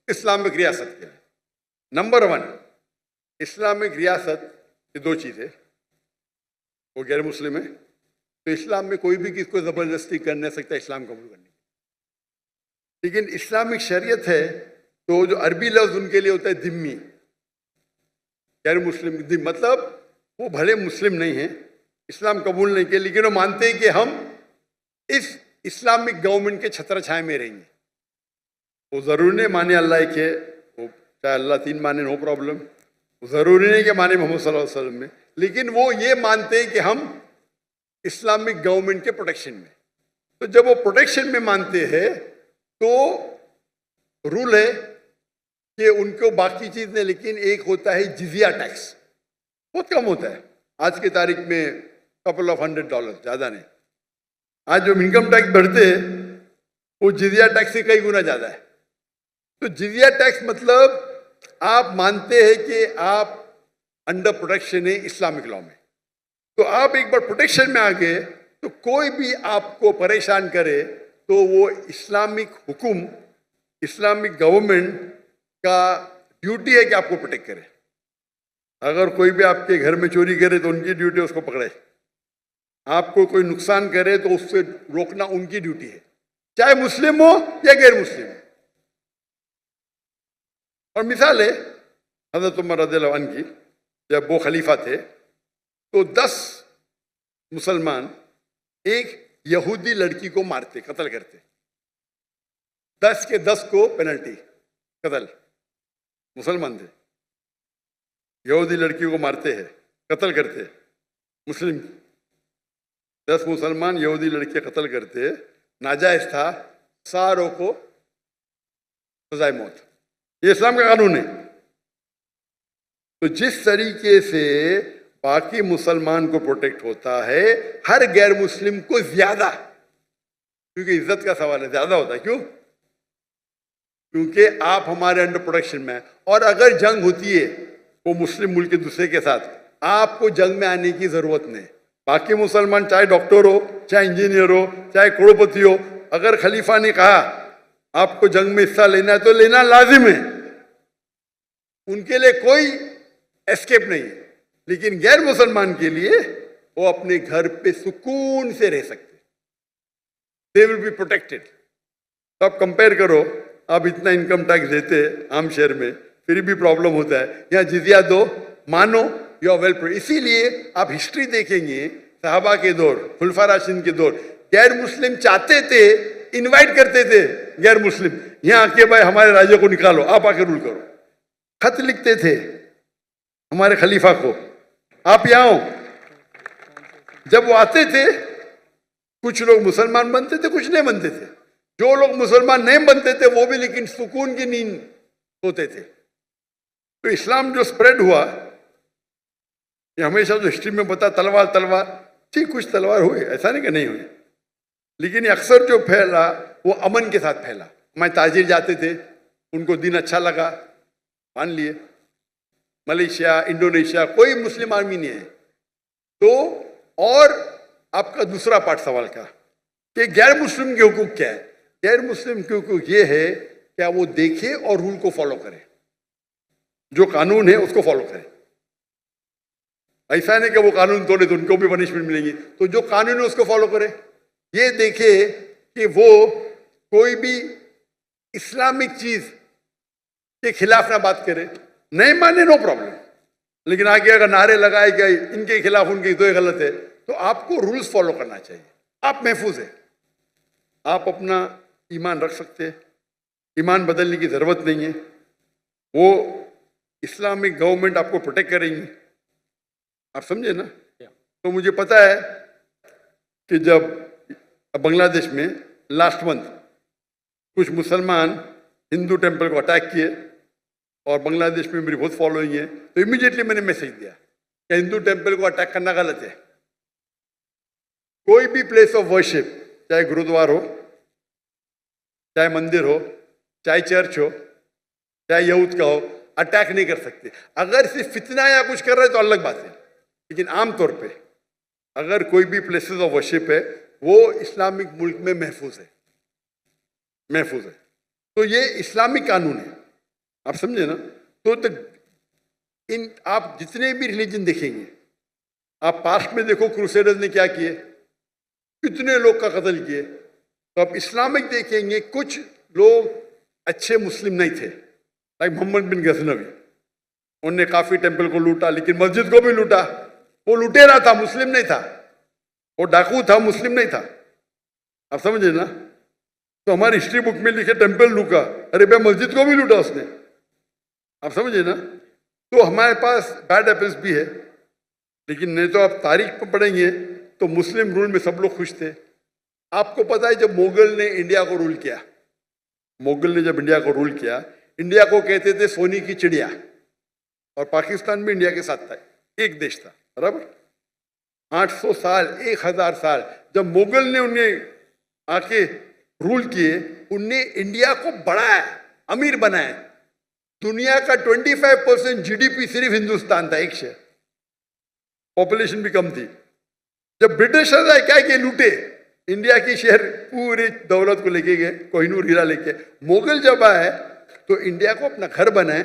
इस्लामिक रियासत के लिए। नंबर 1, इस्लामिक रियासत ये दो चीज़ें, वो गैर मुस्लिम है, तो इस्लाम में कोई भी किसको ज़बरदस्ती कर नहीं सकता इस्लाम कबूल करने की। लेकिन इस्लामिक शरीयत है तो जो अरबी लफ्ज़ उनके लिए होता है दिम्मी, गैर मुस्लिम। दिम मतलब वो भले मुस्लिम नहीं है, इस्लाम कबूल नहीं किया, लेकिन वो मानते हैं कि हम इस इस्लामिक गवर्नमेंट के छत्र छाए में रहेंगे। वो ज़रूरी नहीं माने अल्लाह एक है, वो चाहे अल्लाह 3 माने, नो प्रॉब्लम। ज़रूरी नहीं कि माने मोहम्मद सल्लल्लाहु अलैहि वसल्लम में, लेकिन वो ये मानते हैं कि हम इस्लामिक गवर्नमेंट के प्रोटेक्शन में। तो जब वो प्रोटेक्शन में मानते हैं तो रूल है कि उनको बाकी चीज़ नहीं, लेकिन एक होता है जिजिया टैक्स, बहुत कम होता है आज की तारीख में, कपल ऑफ $100, ज़्यादा नहीं। आज जो इनकम टैक्स भरते हैं वो जिजिया टैक्स से कई गुना ज़्यादा है। तो जिजिया टैक्स मतलब आप मानते हैं कि आप अंडर प्रोटेक्शन है इस्लामिक लॉ में। तो आप एक बार प्रोटेक्शन में आ गए तो कोई भी आपको परेशान करे तो वो इस्लामिक हुकुम, इस्लामिक गवर्नमेंट का ड्यूटी है कि आपको प्रोटेक्ट करे। अगर कोई भी आपके घर में चोरी करे तो उनकी ड्यूटी है उसको पकड़े, आपको कोई नुकसान करे तो उससे रोकना उनकी ड्यूटी है, चाहे मुस्लिम हो या गैर मुस्लिम हो। और मिसाल है हज़रत उमर रज़ियल्लाहु अन्हु की, जब वो खलीफा थे तो 10 मुसलमान एक यहूदी लड़की को मारते, कत्ल करते, 10 के 10 को पेनल्टी, कत्ल। मुसलमान थे, यहूदी लड़की को मारते हैं, कत्ल करते, मुस्लिम 10 मुसलमान यहूदी लड़के कत्ल करते, नाजायज था, सारों को सजाए मौत। ये इस्लाम का कानून है। तो जिस तरीके से बाकी मुसलमान को प्रोटेक्ट होता है, हर गैर मुस्लिम को ज्यादा, क्योंकि इज्जत का सवाल है, ज्यादा होता है। क्यों? क्योंकि आप हमारे अंडर प्रोटेक्शन में हैं, और अगर जंग होती है वो मुस्लिम मुल्क के दूसरे के साथ, आपको जंग में आने की जरूरत नहीं। बाकी मुसलमान चाहे डॉक्टर हो, चाहे इंजीनियर हो, चाहे करोड़पति हो, अगर खलीफा ने कहा आपको जंग में हिस्सा लेना है तो लेना लाजिम है, उनके लिए कोई एस्केप नहीं है। लेकिन गैर मुसलमान के लिए वो अपने घर पे सुकून से रह सकते, दे विल बी प्रोटेक्टेड। तो आप कंपेयर करो, आप इतना इनकम टैक्स देते आम शहर में, फिर भी प्रॉब्लम होता है, यहाँ जिजिया दो, मानो यू आर वेल प्रोटेक्टेड। इसीलिए आप हिस्ट्री देखेंगे, सहाबा के दौर, खुलफा राशिदीन के दौर, गैर मुस्लिम चाहते थे, इनवाइट करते थे गैर मुस्लिम, यहाँ आके भाई हमारे राज्य को निकालो, आप आके रूल करो। खत लिखते थे हमारे खलीफा को आप यहाँ हो। जब वो आते थे कुछ लोग मुसलमान बनते थे, कुछ नहीं बनते थे। जो लोग मुसलमान नहीं बनते थे वो भी लेकिन सुकून की नींद होते थे। तो इस्लाम जो स्प्रेड हुआ, ये हमेशा जो हिस्ट्री में बता तलवार तलवार, ठीक कुछ तलवार हुए, ऐसा नहीं कि नहीं हुए, लेकिन ये अक्सर जो फैला वो अमन के साथ फैला। हमारे ताजिर जाते थे, उनको दिन अच्छा लगा, मान लिए। मलेशिया, इंडोनेशिया, कोई मुस्लिम आर्मी नहीं है। तो और आपका दूसरा पार्ट सवाल का कि गैर मुस्लिम के हुकूक क्या है? गैर मुस्लिम के हुकूक ये है क्या वो देखे और रूल को फॉलो करे, जो कानून है उसको फॉलो करे। ऐसा नहीं कि वो कानून तोड़े तो उनको भी पनिशमेंट मिलेगी, तो जो कानून है उसको फॉलो करे। ये देखे कि वो कोई भी इस्लामिक चीज के खिलाफ ना बात करे, नहीं माने नो प्रॉब्लम, लेकिन आगे अगर नारे लगाए कि इनके खिलाफ उनके तो ये गलत है, तो आपको रूल्स फॉलो करना चाहिए। आप महफूज है, आप अपना ईमान रख सकते हैं, ईमान बदलने की जरूरत नहीं है। वो इस्लामिक गवर्नमेंट आपको प्रोटेक्ट करेंगी, आप समझे ना। तो मुझे पता है कि जब बांग्लादेश में लास्ट मंथ कुछ मुसलमान हिंदू टेम्पल को अटैक किए और बांग्लादेश में मेरी बहुत फॉलोइंग है, तो इमीडिएटली मैंने मैसेज दिया कि हिंदू टेम्पल को अटैक करना गलत है। कोई भी प्लेस ऑफ वर्शिप, चाहे गुरुद्वार हो, चाहे मंदिर हो, चाहे चर्च हो, चाहे यहूद का हो, अटैक नहीं कर सकते। अगर सिर्फ फितना या कुछ कर रहे तो अलग बात है, लेकिन आमतौर पे अगर कोई भी प्लेसेस ऑफ वर्शिप है वो इस्लामिक मुल्क में महफूज है, महफूज है। तो ये इस्लामिक कानून है, आप समझे ना। तो इन आप जितने भी रिलीजन देखेंगे, आप पास्ट में देखो क्रूसेडर्स ने क्या किए, कितने लोग का कत्ल किए। तो आप इस्लामिक देखेंगे, कुछ लोग अच्छे मुस्लिम नहीं थे, लाइक मोहम्मद बिन गजनवी, उन्होंने काफी टेम्पल को लूटा, लेकिन मस्जिद को भी लूटा। वो लुटेरा था, मुस्लिम नहीं था, वो डाकू था, मुस्लिम नहीं था, आप समझे ना। तो हमारी हिस्ट्री बुक में लिखे टेम्पल लूटा, अरे भाई मस्जिद को भी लूटा उसने, आप समझे ना। तो हमारे पास बैड एपल्स भी है, लेकिन नहीं तो आप तारीख में पढ़ेंगे तो मुस्लिम रूल में सब लोग खुश थे। आपको पता है जब मुगल ने इंडिया को रूल किया, मुगल ने जब इंडिया को रूल किया, इंडिया को कहते थे सोने की चिड़िया, और पाकिस्तान भी इंडिया के साथ था, एक देश था, बराबर। 800 साल, 1000 साल जब मुगल ने उन्हें आके रूल किए, उनने इंडिया को बढ़ाया, अमीर बनाया। दुनिया का 25% जीडीपी सिर्फ हिंदुस्तान था, एक शहर, पॉपुलेशन भी कम थी। जब ब्रिटिशर्स आए क्या किए, लूटे इंडिया की शहर, पूरी दौलत को लेके गए, कोहिनूर हीरा लेके। मुगल जब आए तो इंडिया को अपना घर बनाए,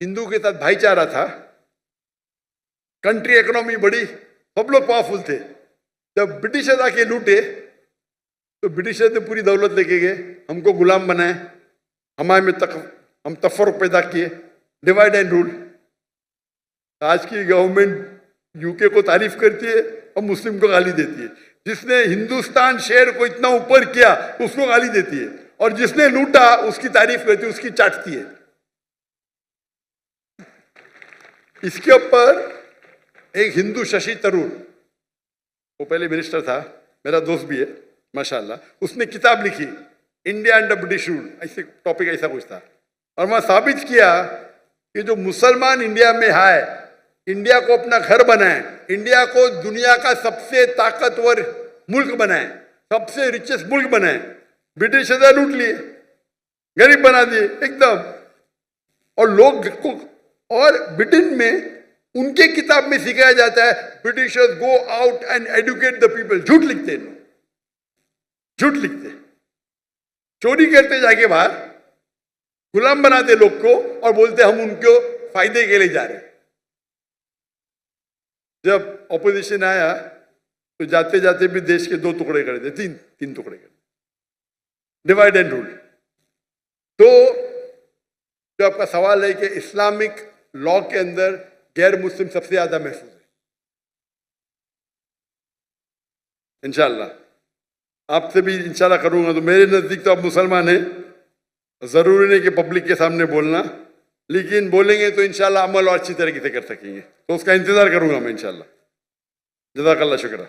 हिंदू के साथ भाईचारा था, कंट्री इकोनॉमी बढ़ी, सब लोग पावरफुल थे। जब ब्रिटिशर्स आके लूटे तो ब्रिटिशर्स ने पूरी दौलत लेके गए, हमको गुलाम बनाए, हमारे में हम तफर्रुक पैदा किए, डिवाइड एंड रूल। आज की गवर्नमेंट यूके को तारीफ करती है और मुस्लिम को गाली देती है। जिसने हिंदुस्तान शहर को इतना ऊपर किया उसको गाली देती है, और जिसने लूटा उसकी तारीफ करती है, उसकी चाटती है। इसके ऊपर एक हिंदू शशि तरूर, वो पहले मिनिस्टर था, मेरा दोस्त भी है माशाल्लाह, उसने किताब लिखी इंडिया अंडर ब्रिटिश रूल, ऐसे टॉपिक ऐसा कुछ था। और वहां साबित किया कि जो मुसलमान इंडिया में है, इंडिया को अपना घर बनाए, इंडिया को दुनिया का सबसे ताकतवर मुल्क बनाए, सबसे रिचेस्ट मुल्क बनाए, ब्रिटिश लूट लिए, गरीब बना दिए एकदम। और लोग को, और ब्रिटेन में उनके किताब में सिखाया जाता है Britishers go out and educate the people. झूठ लिखते हैं, झूठ लिखते, चोरी करते जाके बाहर, गुलाम बनाते लोग को और बोलते हम उनको फायदे के लिए जा रहे हैं। जब ऑपोजिशन आया तो जाते जाते भी देश के 2 टुकड़े कर दिए, तीन टुकड़े कर, डिवाइड एंड रूल। तो जो आपका सवाल है कि इस्लामिक लॉ के अंदर गैर मुस्लिम सबसे ज्यादा महफूज है, इंशाल्लाह आपसे भी इंशाल्लाह करूंगा। तो मेरे नजदीक तो आप मुसलमान हैं, जरूरी नहीं कि पब्लिक के सामने बोलना, लेकिन बोलेंगे तो इंशाल्लाह अमल और अच्छी तरीके से कर सकेंगे, तो उसका इंतजार करूंगा मैं इंशाल्लाह। जज़ाकल्लाह, शुक्र।